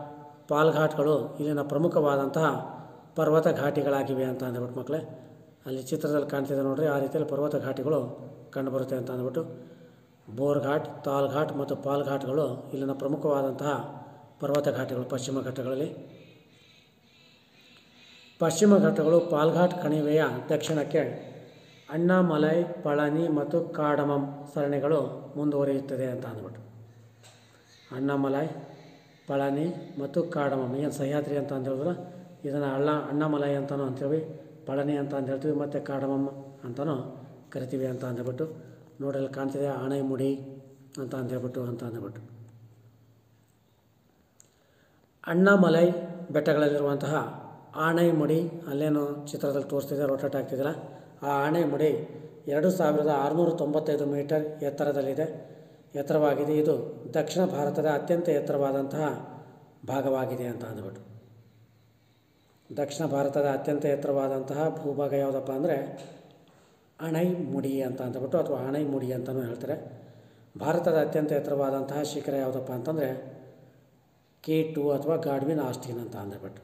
ಪಾಲ್ಘಾಟ್ಗಳು ಇಲ್ಲಿನ ಪ್ರಮುಖವಾದಂತಹ ಪರ್ವತ ಘಾಟಿಗಳಾಗಿವೆ ಅಂತ ಅಂದ್ಬಿಟ್ಟು ಮಕ್ಕಳೇ. ಅಲ್ಲಿ ಚಿತ್ರದಲ್ಲಿ ಕಾಣ್ತಿದೆ ನೋಡ್ರಿ, ಆ ರೀತಿಯಲ್ಲಿ ಪರ್ವತ ಘಾಟಿಗಳು ಕಂಡುಬರುತ್ತೆ ಅಂತ ಅಂದ್ಬಿಟ್ಟು. ಬೋರ್ಘಾಟ್, ತಾಲ್ಘಾಟ್ ಮತ್ತು ಪಾಲ್ಘಾಟ್ಗಳು ಇಲ್ಲಿನ ಪ್ರಮುಖವಾದಂತಹ ಪರ್ವತ ಘಾಟಿಗಳು ಪಶ್ಚಿಮ ಘಟ್ಟಗಳಲ್ಲಿ. ಪಶ್ಚಿಮ ಘಟ್ಟಗಳು ಪಾಲ್ಘಾಟ್ ಕಣಿವೆಯ ದಕ್ಷಿಣಕ್ಕೆ ಅಣ್ಣಾಮಲೈ, ಪಳನಿ ಮತ್ತು ಕಾಡಮಂ ಸರಣಿಗಳು ಮುಂದುವರಿಯುತ್ತದೆ ಅಂತ ಅಂದ್ಬಿಟ್ಟು. ಅಣ್ಣಾಮಲೈ, ಪಳನಿ ಮತ್ತು ಕಾಡಮಂ, ಏನು ಸಹ್ಯಾದ್ರಿ ಅಂತ ಹೇಳಿದ್ರೆ ಇದನ್ನು ಅಣ್ಣಾಮಲೈ ಅಂತಲೂ ಅಂತೀವಿ, ಪಳನಿ ಅಂತ ಹೇಳ್ತೀವಿ, ಮತ್ತು ಕಾಡಮಂ ಅಂತಲೂ ಕರಿತೀವಿ ಅಂತ ಅಂದ್ಬಿಟ್ಟು. ನೋಡಲ್ಲಿ ಕಾಣ್ತಿದೆ ಆಣೆಮುಡಿ ಅಂತ ಅಂದ್ಬಿಟ್ಟು. ಅಣ್ಣಾಮಲೈ ಬೆಟ್ಟಗಳಲ್ಲಿರುವಂತಹ ಆಣೈಮುಡಿ ಅಲ್ಲೇನು ಚಿತ್ರದಲ್ಲಿ ತೋರಿಸ್ತಿದೆ ರೊಟೇಟ್ ಆಗ್ತಿದ್ದೀರ, ಆ ಆಣೈಮುಡಿ 2695 ಮೀಟರ್ ಎತ್ತರವಾಗಿದೆ. ಇದು ದಕ್ಷಿಣ ಭಾರತದ ಅತ್ಯಂತ ಎತ್ತರವಾದಂತಹ ಭಾಗವಾಗಿದೆ ಅಂತ ಅಂದ್ಬಿಟ್ಟು. ದಕ್ಷಿಣ ಭಾರತದ ಅತ್ಯಂತ ಎತ್ತರವಾದಂತಹ ಭೂಭಾಗ ಯಾವುದಪ್ಪ ಅಂದರೆ ಆಣೈಮುಡಿ ಅಂತ ಅಂದ್ಬಿಟ್ಟು, ಅಥವಾ ಆಣೈಮುಡಿ ಅಂತಲೂ ಹೇಳ್ತಾರೆ. ಭಾರತದ ಅತ್ಯಂತ ಎತ್ತರವಾದಂತಹ ಶಿಖರ ಯಾವುದಪ್ಪ ಅಂತಂದರೆ K2 ಅಥವಾ ಗಾಡ್ವಿನ್ ಆಸ್ಟಿನ್ ಅಂತ ಅಂದ್ಬಿಟ್ಟು.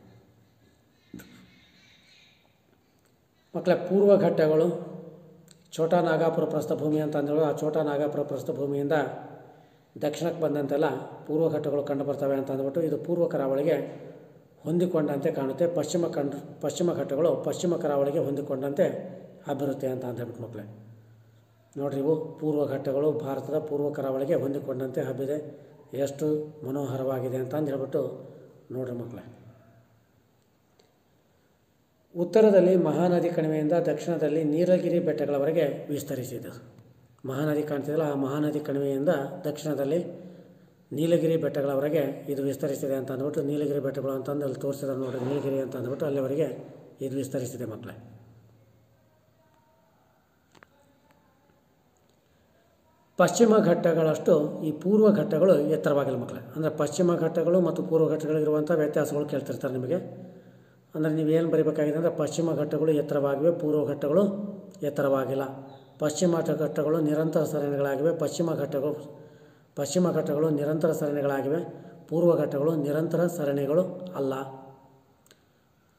ಮಕ್ಕಳ ಪೂರ್ವ ಘಟ್ಟಗಳು ಛೋಟಾ ನಾಗಾಪುರ ಪ್ರಸ್ಥಭೂಮಿ ಅಂತ ಅಂದೇಳು. ಆ ಛೋಟಾ ನಾಗಾಪುರ ಪ್ರಸ್ಥಭೂಮಿಯಿಂದ ದಕ್ಷಿಣಕ್ಕೆ ಬಂದಂತೆಲ್ಲ ಪೂರ್ವ ಘಟ್ಟಗಳು ಕಂಡುಬರ್ತವೆ ಅಂತ ಅಂದ್ಬಿಟ್ಟು. ಇದು ಪೂರ್ವ ಕರಾವಳಿಗೆ ಹೊಂದಿಕೊಂಡಂತೆ ಕಾಣುತ್ತೆ. ಪಶ್ಚಿಮ ಘಟ್ಟಗಳು ಪಶ್ಚಿಮ ಕರಾವಳಿಗೆ ಹೊಂದಿಕೊಂಡಂತೆ ಹಬ್ಬಿರುತ್ತೆ ಅಂತ ಅಂದ್ಬಿಟ್ಟು ಮಕ್ಕಳೇ ನೋಡಿರಿ, ಇವು ಪೂರ್ವ ಘಟ್ಟಗಳು ಭಾರತದ ಪೂರ್ವ ಕರಾವಳಿಗೆ ಹೊಂದಿಕೊಂಡಂತೆ ಹಬ್ಬಿದೆ. ಎಷ್ಟು ಮನೋಹರವಾಗಿದೆ ಅಂತ ಹೇಳ್ಬಿಟ್ಟು ನೋಡ್ರಿ ಮಕ್ಕಳೇ. ಉತ್ತರದಲ್ಲಿ ಮಹಾನದಿ ಕಣಿವೆಯಿಂದ ದಕ್ಷಿಣದಲ್ಲಿ ನೀಲಗಿರಿ ಬೆಟ್ಟಗಳವರೆಗೆ ವಿಸ್ತರಿಸಿದೆ. ಮಹಾನದಿ ಕಾಣ್ತಿದೆಯಲ್ಲ, ಆ ಮಹಾನದಿ ಕಣಿವೆಯಿಂದ ದಕ್ಷಿಣದಲ್ಲಿ ನೀಲಗಿರಿ ಬೆಟ್ಟಗಳವರೆಗೆ ಇದು ವಿಸ್ತರಿಸಿದೆ ಅಂತ ಅಂದ್ಬಿಟ್ಟು, ನೀಲಗಿರಿ ಬೆಟ್ಟಗಳು ಅಂತಂದು ಅಲ್ಲಿ ತೋರಿಸಿದ್ರೆ ನೋಡಿರಿ, ನೀಲಗಿರಿ ಅಂತ ಅಂದ್ಬಿಟ್ಟು ಅಲ್ಲಿವರೆಗೆ ಇದು ವಿಸ್ತರಿಸಿದೆ ಮಕ್ಕಳೇ. ಪಶ್ಚಿಮ ಘಟ್ಟಗಳಷ್ಟು ಈ ಪೂರ್ವ ಘಟ್ಟಗಳು ಎತ್ತರವಾಗಿಲ್ಲ ಮಕ್ಕಳೇ. ಅಂದರೆ ಪಶ್ಚಿಮ ಘಟ್ಟಗಳು ಮತ್ತು ಪೂರ್ವ ಘಟ್ಟಗಳಿರುವಂಥ ವ್ಯತ್ಯಾಸಗಳು ಕೇಳ್ತಿರ್ತಾರೆ ನಿಮಗೆ. ಅಂದರೆ ನೀವೇನು ಬರೀಬೇಕಾಗಿದೆ ಅಂದರೆ ಪಶ್ಚಿಮ ಘಟ್ಟಗಳು ಎತ್ತರವಾಗಿವೆ, ಪೂರ್ವ ಘಟ್ಟಗಳು ಎತ್ತರವಾಗಿಲ್ಲ. ಪಶ್ಚಿಮ ಘಟ್ಟಗಳು ನಿರಂತರ ಸರಣಿಗಳಾಗಿವೆ, ಪಶ್ಚಿಮ ಘಟ್ಟಗಳು ನಿರಂತರ ಸರಣಿಗಳಾಗಿವೆ, ಪೂರ್ವ ಘಟ್ಟಗಳು ನಿರಂತರ ಸರಣಿಗಳು ಅಲ್ಲ.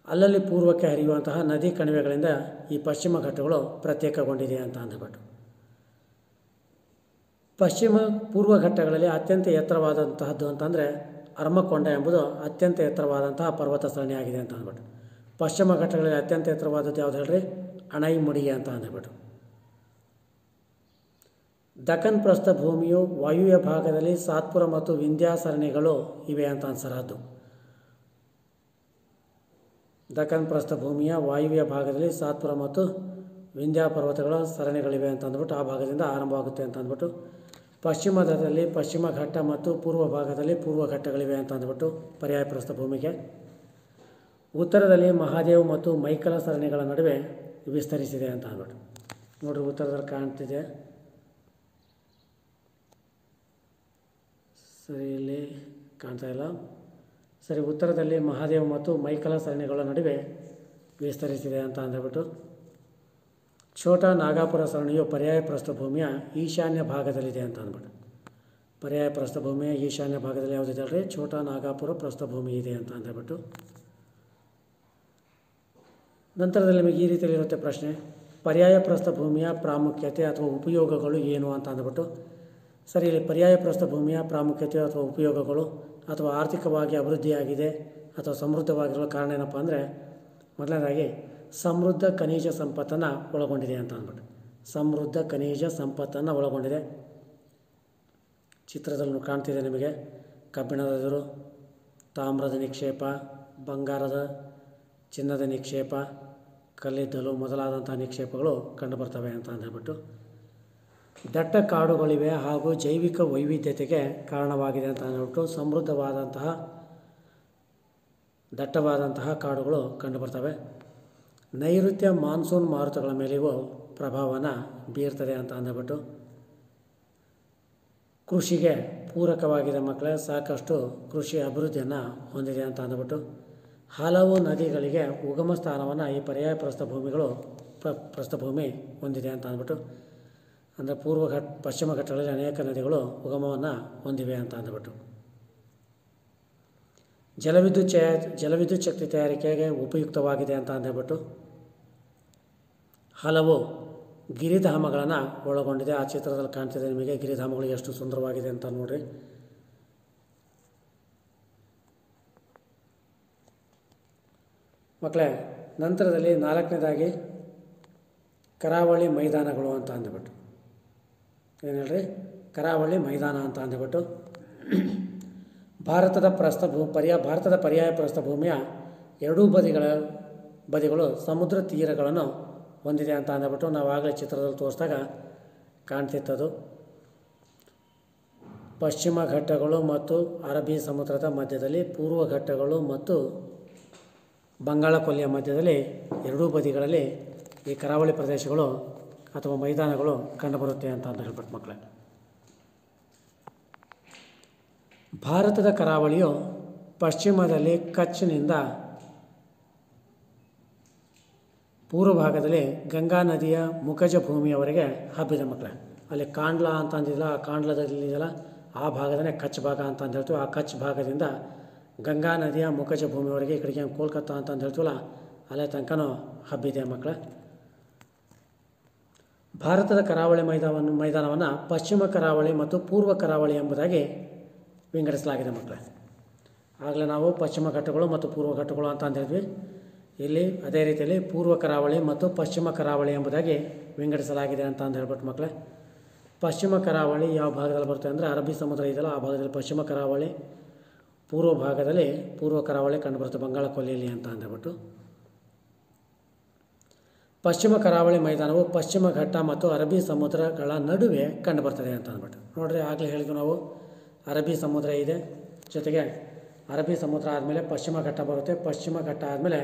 ಅಲ್ಲಲ್ಲಿ ಪೂರ್ವಕ್ಕೆ ಹರಿಯುವಂತಹ ನದಿ ಕಣಿವೆಗಳಿಂದ ಈ ಪಶ್ಚಿಮ ಘಟ್ಟಗಳು ಪ್ರತ್ಯೇಕಗೊಂಡಿದೆ ಅಂತ ಅಂದ್ಬಿಟ್ಟು. ಪೂರ್ವ ಘಟ್ಟಗಳಲ್ಲಿ ಅತ್ಯಂತ ಎತ್ತರವಾದಂತಹದ್ದು ಅಂತಂದರೆ ಅರ್ಮಕೊಂಡ ಎಂಬುದು ಅತ್ಯಂತ ಎತ್ತರವಾದಂತಹ ಪರ್ವತ ಸರಣಿಯಾಗಿದೆ ಅಂತ ಅಂದ್ಬಿಟ್ಟು. ಪಶ್ಚಿಮ ಘಟ್ಟಗಳಲ್ಲಿ ಅತ್ಯಂತ ಎತ್ತರವಾದದ್ದು ಯಾವುದು ಹೇಳ್ರಿ? ಆಣೈಮುಡಿ ಅಂತ ಅಂದ್ಬಿಟ್ಟು. ದಖನ್ ಪ್ರಸ್ಥಭೂಮಿಯು ವಾಯುವ್ಯ ಭಾಗದಲ್ಲಿ ಸಾತ್ಪುರ ಮತ್ತು ವಿಂಧ್ಯ ಸರಣಿಗಳು ಇವೆ ಅಂತ ಅನ್ಸರದ್ದು. ದಖನ್ ಪ್ರಸ್ಥಭೂಮಿಯ ವಾಯುವ್ಯ ಭಾಗದಲ್ಲಿ ಸಾತ್ಪುರ ಮತ್ತು ವಿಂಧ್ಯ ಪರ್ವತಗಳ ಸರಣಿಗಳಿವೆ ಅಂತ ಅಂದ್ಬಿಟ್ಟು ಆ ಭಾಗದಿಂದ ಆರಂಭವಾಗುತ್ತೆ ಅಂತ ಅಂದ್ಬಿಟ್ಟು. ಪಶ್ಚಿಮದಲ್ಲಿ ಪಶ್ಚಿಮ ಘಟ್ಟ ಮತ್ತು ಪೂರ್ವ ಭಾಗದಲ್ಲಿ ಪೂರ್ವ ಘಟ್ಟಗಳಿವೆ ಅಂತ ಅಂದ್ಬಿಟ್ಟು ಪರ್ಯಾಯ ಪ್ರಸ್ಥಭೂಮಿಗೆ. ಉತ್ತರದಲ್ಲಿ ಮಹಾದೇವ್ ಮತ್ತು ಮೈಕಲ ಸರಣಿಗಳ ನಡುವೆ ವಿಸ್ತರಿಸಿದೆ ಅಂತ ಅಂದ್ಬಿಟ್ಟು. ನೋಡಿರಿ, ಉತ್ತರದಲ್ಲಿ ಕಾಣ್ತಿದೆ ಸರಿ, ಇಲ್ಲಿ ಕಾಣ್ತಾ ಇಲ್ಲ ಸರಿ. ಉತ್ತರದಲ್ಲಿ ಮಹಾದೇವ್ ಮತ್ತು ಮೈಕಲ ಸರಣಿಗಳ ನಡುವೆ ವಿಸ್ತರಿಸಿದೆ ಅಂತ ಅಂದ್ಬಿಟ್ಟು. ಛೋಟಾ ನಾಗಾಪುರ ಸರಣಿಯು ಪರ್ಯಾಯ ಪ್ರಸ್ಥಭೂಮಿಯ ಈಶಾನ್ಯ ಭಾಗದಲ್ಲಿದೆ ಅಂತ ಅಂದ್ಬಿಟ್ಟು. ಪರ್ಯಾಯ ಪ್ರಸ್ಥಭೂಮಿಯ ಈಶಾನ್ಯ ಭಾಗದಲ್ಲಿ ಯಾವುದಿದೆ ಅಲ್ರಿ? ಛೋಟಾ ನಾಗಾಪುರ ಪ್ರಸ್ಥಭೂಮಿ ಇದೆ ಅಂತ ಅಂದ್ಬಿಟ್ಟು. ನಂತರದಲ್ಲಿ ನಿಮಗೆ ಈ ರೀತಿಯಲ್ಲಿರುತ್ತೆ ಪ್ರಶ್ನೆ, ಪರ್ಯಾಯ ಪ್ರಸ್ಥಭೂಮಿಯ ಪ್ರಾಮುಖ್ಯತೆ ಅಥವಾ ಉಪಯೋಗಗಳು ಏನು ಅಂತ ಅಂದ್ಬಿಟ್ಟು. ಸರಿ, ಇಲ್ಲಿ ಪರ್ಯಾಯ ಪ್ರಸ್ಥಭೂಮಿಯ ಪ್ರಾಮುಖ್ಯತೆ ಅಥವಾ ಉಪಯೋಗಗಳು ಅಥವಾ ಆರ್ಥಿಕವಾಗಿ ಅಭಿವೃದ್ಧಿಯಾಗಿದೆ ಅಥವಾ ಸಮೃದ್ಧವಾಗಿರುವ ಕಾರಣ ಏನಪ್ಪ ಅಂದರೆ, ಮೊದಲನೇದಾಗಿ ಸಮೃದ್ಧ ಖನಿಜ ಸಂಪತ್ತನ್ನು ಒಳಗೊಂಡಿದೆ ಅಂತ ಅಂದ್ಬಿಟ್ಟು. ಸಮೃದ್ಧ ಖನಿಜ ಸಂಪತ್ತನ್ನು ಒಳಗೊಂಡಿದೆ. ಚಿತ್ರದಲ್ಲಿ ಕಾಣ್ತಿದೆ ನಿಮಗೆ ಕಬ್ಬಿಣದ ಎದುರು, ತಾಮ್ರದ ನಿಕ್ಷೇಪ, ಬಂಗಾರದ ಚಿನ್ನದ ನಿಕ್ಷೇಪ, ಕಲ್ಲಿದ್ದಲು ಮೊದಲಾದಂಥ ನಿಕ್ಷೇಪಗಳು ಕಂಡುಬರ್ತವೆ ಅಂತ ಅಂದ್ಬಿಟ್ಟು. ದಟ್ಟ ಕಾಡುಗಳಿವೆ ಹಾಗೂ ಜೈವಿಕ ವೈವಿಧ್ಯತೆಗೆ ಕಾರಣವಾಗಿದೆ ಅಂತ ಅಂದ್ಬಿಟ್ಟು ಸಮೃದ್ಧವಾದಂತಹ ದಟ್ಟವಾದಂತಹ ಕಾಡುಗಳು ಕಂಡುಬರ್ತವೆ. ನೈಋತ್ಯ ಮಾನ್ಸೂನ್ ಮಾರುತಗಳ ಮೇಲೆಯೂ ಪ್ರಭಾವನ ಬೀರ್ತದೆ ಅಂತ ಅಂದ್ಬಿಟ್ಟು. ಕೃಷಿಗೆ ಪೂರಕವಾಗಿದೆ ಮಕ್ಕಳೇ, ಸಾಕಷ್ಟು ಕೃಷಿ ಅಭಿವೃದ್ಧಿಯನ್ನು ಹೊಂದಿದೆ ಅಂತ ಅಂದ್ಬಿಟ್ಟು. ಹಲವು ನದಿಗಳಿಗೆ ಉಗಮ ಸ್ಥಾನವನ್ನು ಈ ಪರ್ಯಾಯ ಪ್ರಸ್ಥಭೂಮಿ ಹೊಂದಿದೆ ಅಂತ ಅಂದ್ಬಿಟ್ಟು. ಅಂದರೆ ಪಶ್ಚಿಮ ಘಟ್ಟಗಳಲ್ಲಿ ಅನೇಕ ನದಿಗಳು ಉಗಮವನ್ನು ಹೊಂದಿವೆ ಅಂತ ಅಂದ್ಬಿಟ್ಟು. ಜಲವಿದ್ಯುತ್ ಶಕ್ತಿ ತಯಾರಿಕೆಗೆ ಉಪಯುಕ್ತವಾಗಿದೆ ಅಂತ ಅಂದ್ಬಿಟ್ಟು. ಹಲವು ಗಿರಿಧಾಮಗಳನ್ನು ಒಳಗೊಂಡಿದೆ. ಆ ಚಿತ್ರದಲ್ಲಿ ಕಾಣ್ತಿದೆ ನಿಮಗೆ ಗಿರಿಧಾಮಗಳು ಎಷ್ಟು ಸುಂದರವಾಗಿದೆ ಅಂತ ನೋಡ್ರಿ. ಮಕ್ಕಳೇ, ನಂತರದಲ್ಲಿ 4ನೇದಾಗಿ ಕರಾವಳಿ ಮೈದಾನಗಳು ಅಂತ ಅಂದ್ಬಿಟ್ಟು. ಏನು ಹೇಳ್ರಿ? ಕರಾವಳಿ ಮೈದಾನ ಅಂತ ಅಂದ್ಬಿಟ್ಟು. ಭಾರತದ ಪರ್ಯಾಯ ಪ್ರಸ್ಥಭೂಮಿಯ ಎರಡೂ ಬದಿಗಳು ಸಮುದ್ರ ತೀರಗಳನ್ನು ಹೊಂದಿದೆ ಅಂತ ಅಂದ್ಬಿಟ್ಟು ನಾವು ಆಗಲೇ ಚಿತ್ರದಲ್ಲಿ ತೋರಿಸಿದಾಗ ಕಾಣ್ತಿತ್ತದು. ಪಶ್ಚಿಮ ಘಟ್ಟಗಳು ಮತ್ತು ಅರಬ್ಬಿ ಸಮುದ್ರದ ಮಧ್ಯದಲ್ಲಿ ಪೂರ್ವ ಘಟ್ಟಗಳು ಮತ್ತು ಬಂಗಾಳ ಕೊಲ್ಲಿಯ ಮಧ್ಯದಲ್ಲಿ ಎರಡೂ ಬದಿಗಳಲ್ಲಿ ಈ ಕರಾವಳಿ ಪ್ರದೇಶಗಳು ಅಥವಾ ಮೈದಾನಗಳು ಕಂಡುಬರುತ್ತೆ ಅಂತ ಹೇಳ್ಬಿಟ್ಟು ಮಕ್ಕಳೇ. ಭಾರತದ ಕರಾವಳಿಯು ಪಶ್ಚಿಮದಲ್ಲಿ ಕಚ್ನಿಂದ ಪೂರ್ವ ಭಾಗದಲ್ಲಿ ಗಂಗಾ ನದಿಯ ಮುಖಜ ಭೂಮಿಯವರೆಗೆ ಹಬ್ಬಿದೆ ಮಕ್ಕಳೇ. ಅಲ್ಲಿ ಕಾಂಡ್ಲಾ ಅಂತ ಅಂದಿಲ್ಲ, ಆ ಕಾಂಡ್ಲದಲ್ಲಿದೆಯಲ್ಲ ಆ ಭಾಗದನೇ ಕಚ್ ಭಾಗ ಅಂತ ಹೇಳ್ತೀವಿ. ಆ ಕಚ್ ಭಾಗದಿಂದ ಗಂಗಾ ನದಿಯ ಮುಖಜ ಭೂಮಿಯವರೆಗೆ ಈ ಕಡೆಗೆ ಕೋಲ್ಕತ್ತಾ ಅಂತ ಹೇಳ್ತೀವಲ್ಲ ಅಲ್ಲೇ ತನಕನೂ ಹಬ್ಬಿದೆ ಮಕ್ಕಳೇ. ಭಾರತದ ಕರಾವಳಿ ಮೈದಾನವನ್ನು ಪಶ್ಚಿಮ ಕರಾವಳಿ ಮತ್ತು ಪೂರ್ವ ಕರಾವಳಿ ಎಂಬುದಾಗಿ ವಿಂಗಡಿಸಲಾಗಿದೆ ಮಕ್ಕಳೇ. ಆಗಲೇ ನಾವು ಪಶ್ಚಿಮ ಘಟ್ಟಗಳು ಮತ್ತು ಪೂರ್ವ ಘಟ್ಟಗಳು ಅಂತ ಹೇಳಿದ್ವಿ. ಇಲ್ಲಿ ಅದೇ ರೀತಿಯಲ್ಲಿ ಪೂರ್ವ ಕರಾವಳಿ ಮತ್ತು ಪಶ್ಚಿಮ ಕರಾವಳಿ ಎಂಬುದಾಗಿ ವಿಂಗಡಿಸಲಾಗಿದೆ ಅಂತ ಹೇಳ್ಬಿಟ್ಟು ಮಕ್ಕಳೇ. ಪಶ್ಚಿಮ ಕರಾವಳಿ ಯಾವ ಭಾಗದಲ್ಲಿ ಬರುತ್ತೆ ಅಂದರೆ ಅರಬ್ಬಿ ಸಮುದ್ರ ಇದೆಯಲ್ಲ ಆ ಭಾಗದಲ್ಲಿ ಪಶ್ಚಿಮ ಕರಾವಳಿ, ಪೂರ್ವ ಭಾಗದಲ್ಲಿ ಪೂರ್ವ ಕರಾವಳಿ ಕಂಡುಬರುತ್ತೆ ಬಂಗಾಳ ಕೊಲ್ಲಿಯಲ್ಲಿ ಅಂತ ಅಂದ್ಬಿಟ್ಟು. ಪಶ್ಚಿಮ ಕರಾವಳಿ ಮೈದಾನವು ಪಶ್ಚಿಮ ಘಟ್ಟ ಮತ್ತು ಅರಬ್ಬಿ ಸಮುದ್ರಗಳ ನಡುವೆ ಕಂಡುಬರ್ತದೆ ಅಂತ ಅಂದ್ಬಿಟ್ಟು. ನೋಡಿರಿ ಆಗಲೇ ಹೇಳಿದ್ವಿ ನಾವು, ಅರಬ್ಬಿ ಸಮುದ್ರ ಇದೆ, ಜೊತೆಗೆ ಅರಬ್ಬಿ ಸಮುದ್ರ ಆದಮೇಲೆ ಪಶ್ಚಿಮ ಘಟ್ಟ ಬರುತ್ತೆ, ಪಶ್ಚಿಮ ಘಟ್ಟ ಆದಮೇಲೆ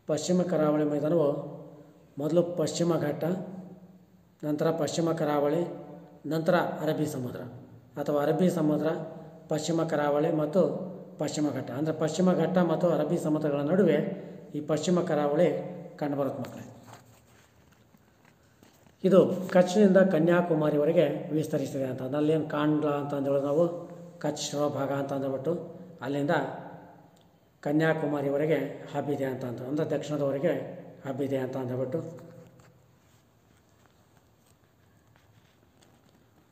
ಪಶ್ಚಿಮ ಕರಾವಳಿ ಮೈದಾನವು ಮೊದಲು ಪಶ್ಚಿಮ ಘಟ್ಟ, ನಂತರ ಪಶ್ಚಿಮ ಕರಾವಳಿ, ನಂತರ ಅರಬ್ಬಿ ಸಮುದ್ರ, ಅಥವಾ ಅರಬ್ಬಿ ಸಮುದ್ರ, ಪಶ್ಚಿಮ ಕರಾವಳಿ ಮತ್ತು ಪಶ್ಚಿಮ ಘಟ್ಟ. ಅಂದರೆ ಪಶ್ಚಿಮ ಘಟ್ಟ ಮತ್ತು ಅರಬ್ಬಿ ಸಮುದ್ರಗಳ ನಡುವೆ ಈ ಪಶ್ಚಿಮ ಕರಾವಳಿ ಕಂಡುಬರುತ್ತೆ ಮಕ್ಕಳೇ. ಇದು ಕಚ್ನಿಂದ ಕನ್ಯಾಕುಮಾರಿವರೆಗೆ ವಿಸ್ತರಿಸಿದೆ ಅಂತ. ಅಲ್ಲೇನು ಕಾಂಡ್ಲಾ ಅಂತ ಅಂದೇಳಿ ನಾವು ಕಚ್ ಭಾಗ ಅಂತ ಅಂದ್ಬಿಟ್ಟು ಅಲ್ಲಿಂದ ಕನ್ಯಾಕುಮಾರಿವರೆಗೆ ಹಬ್ಬಿದೆ ಅಂತ ಅಂದರೆ ದಕ್ಷಿಣದವರೆಗೆ ಹಬ್ಬಿದೆ ಅಂತ ಅಂದ್ಬಿಟ್ಟು.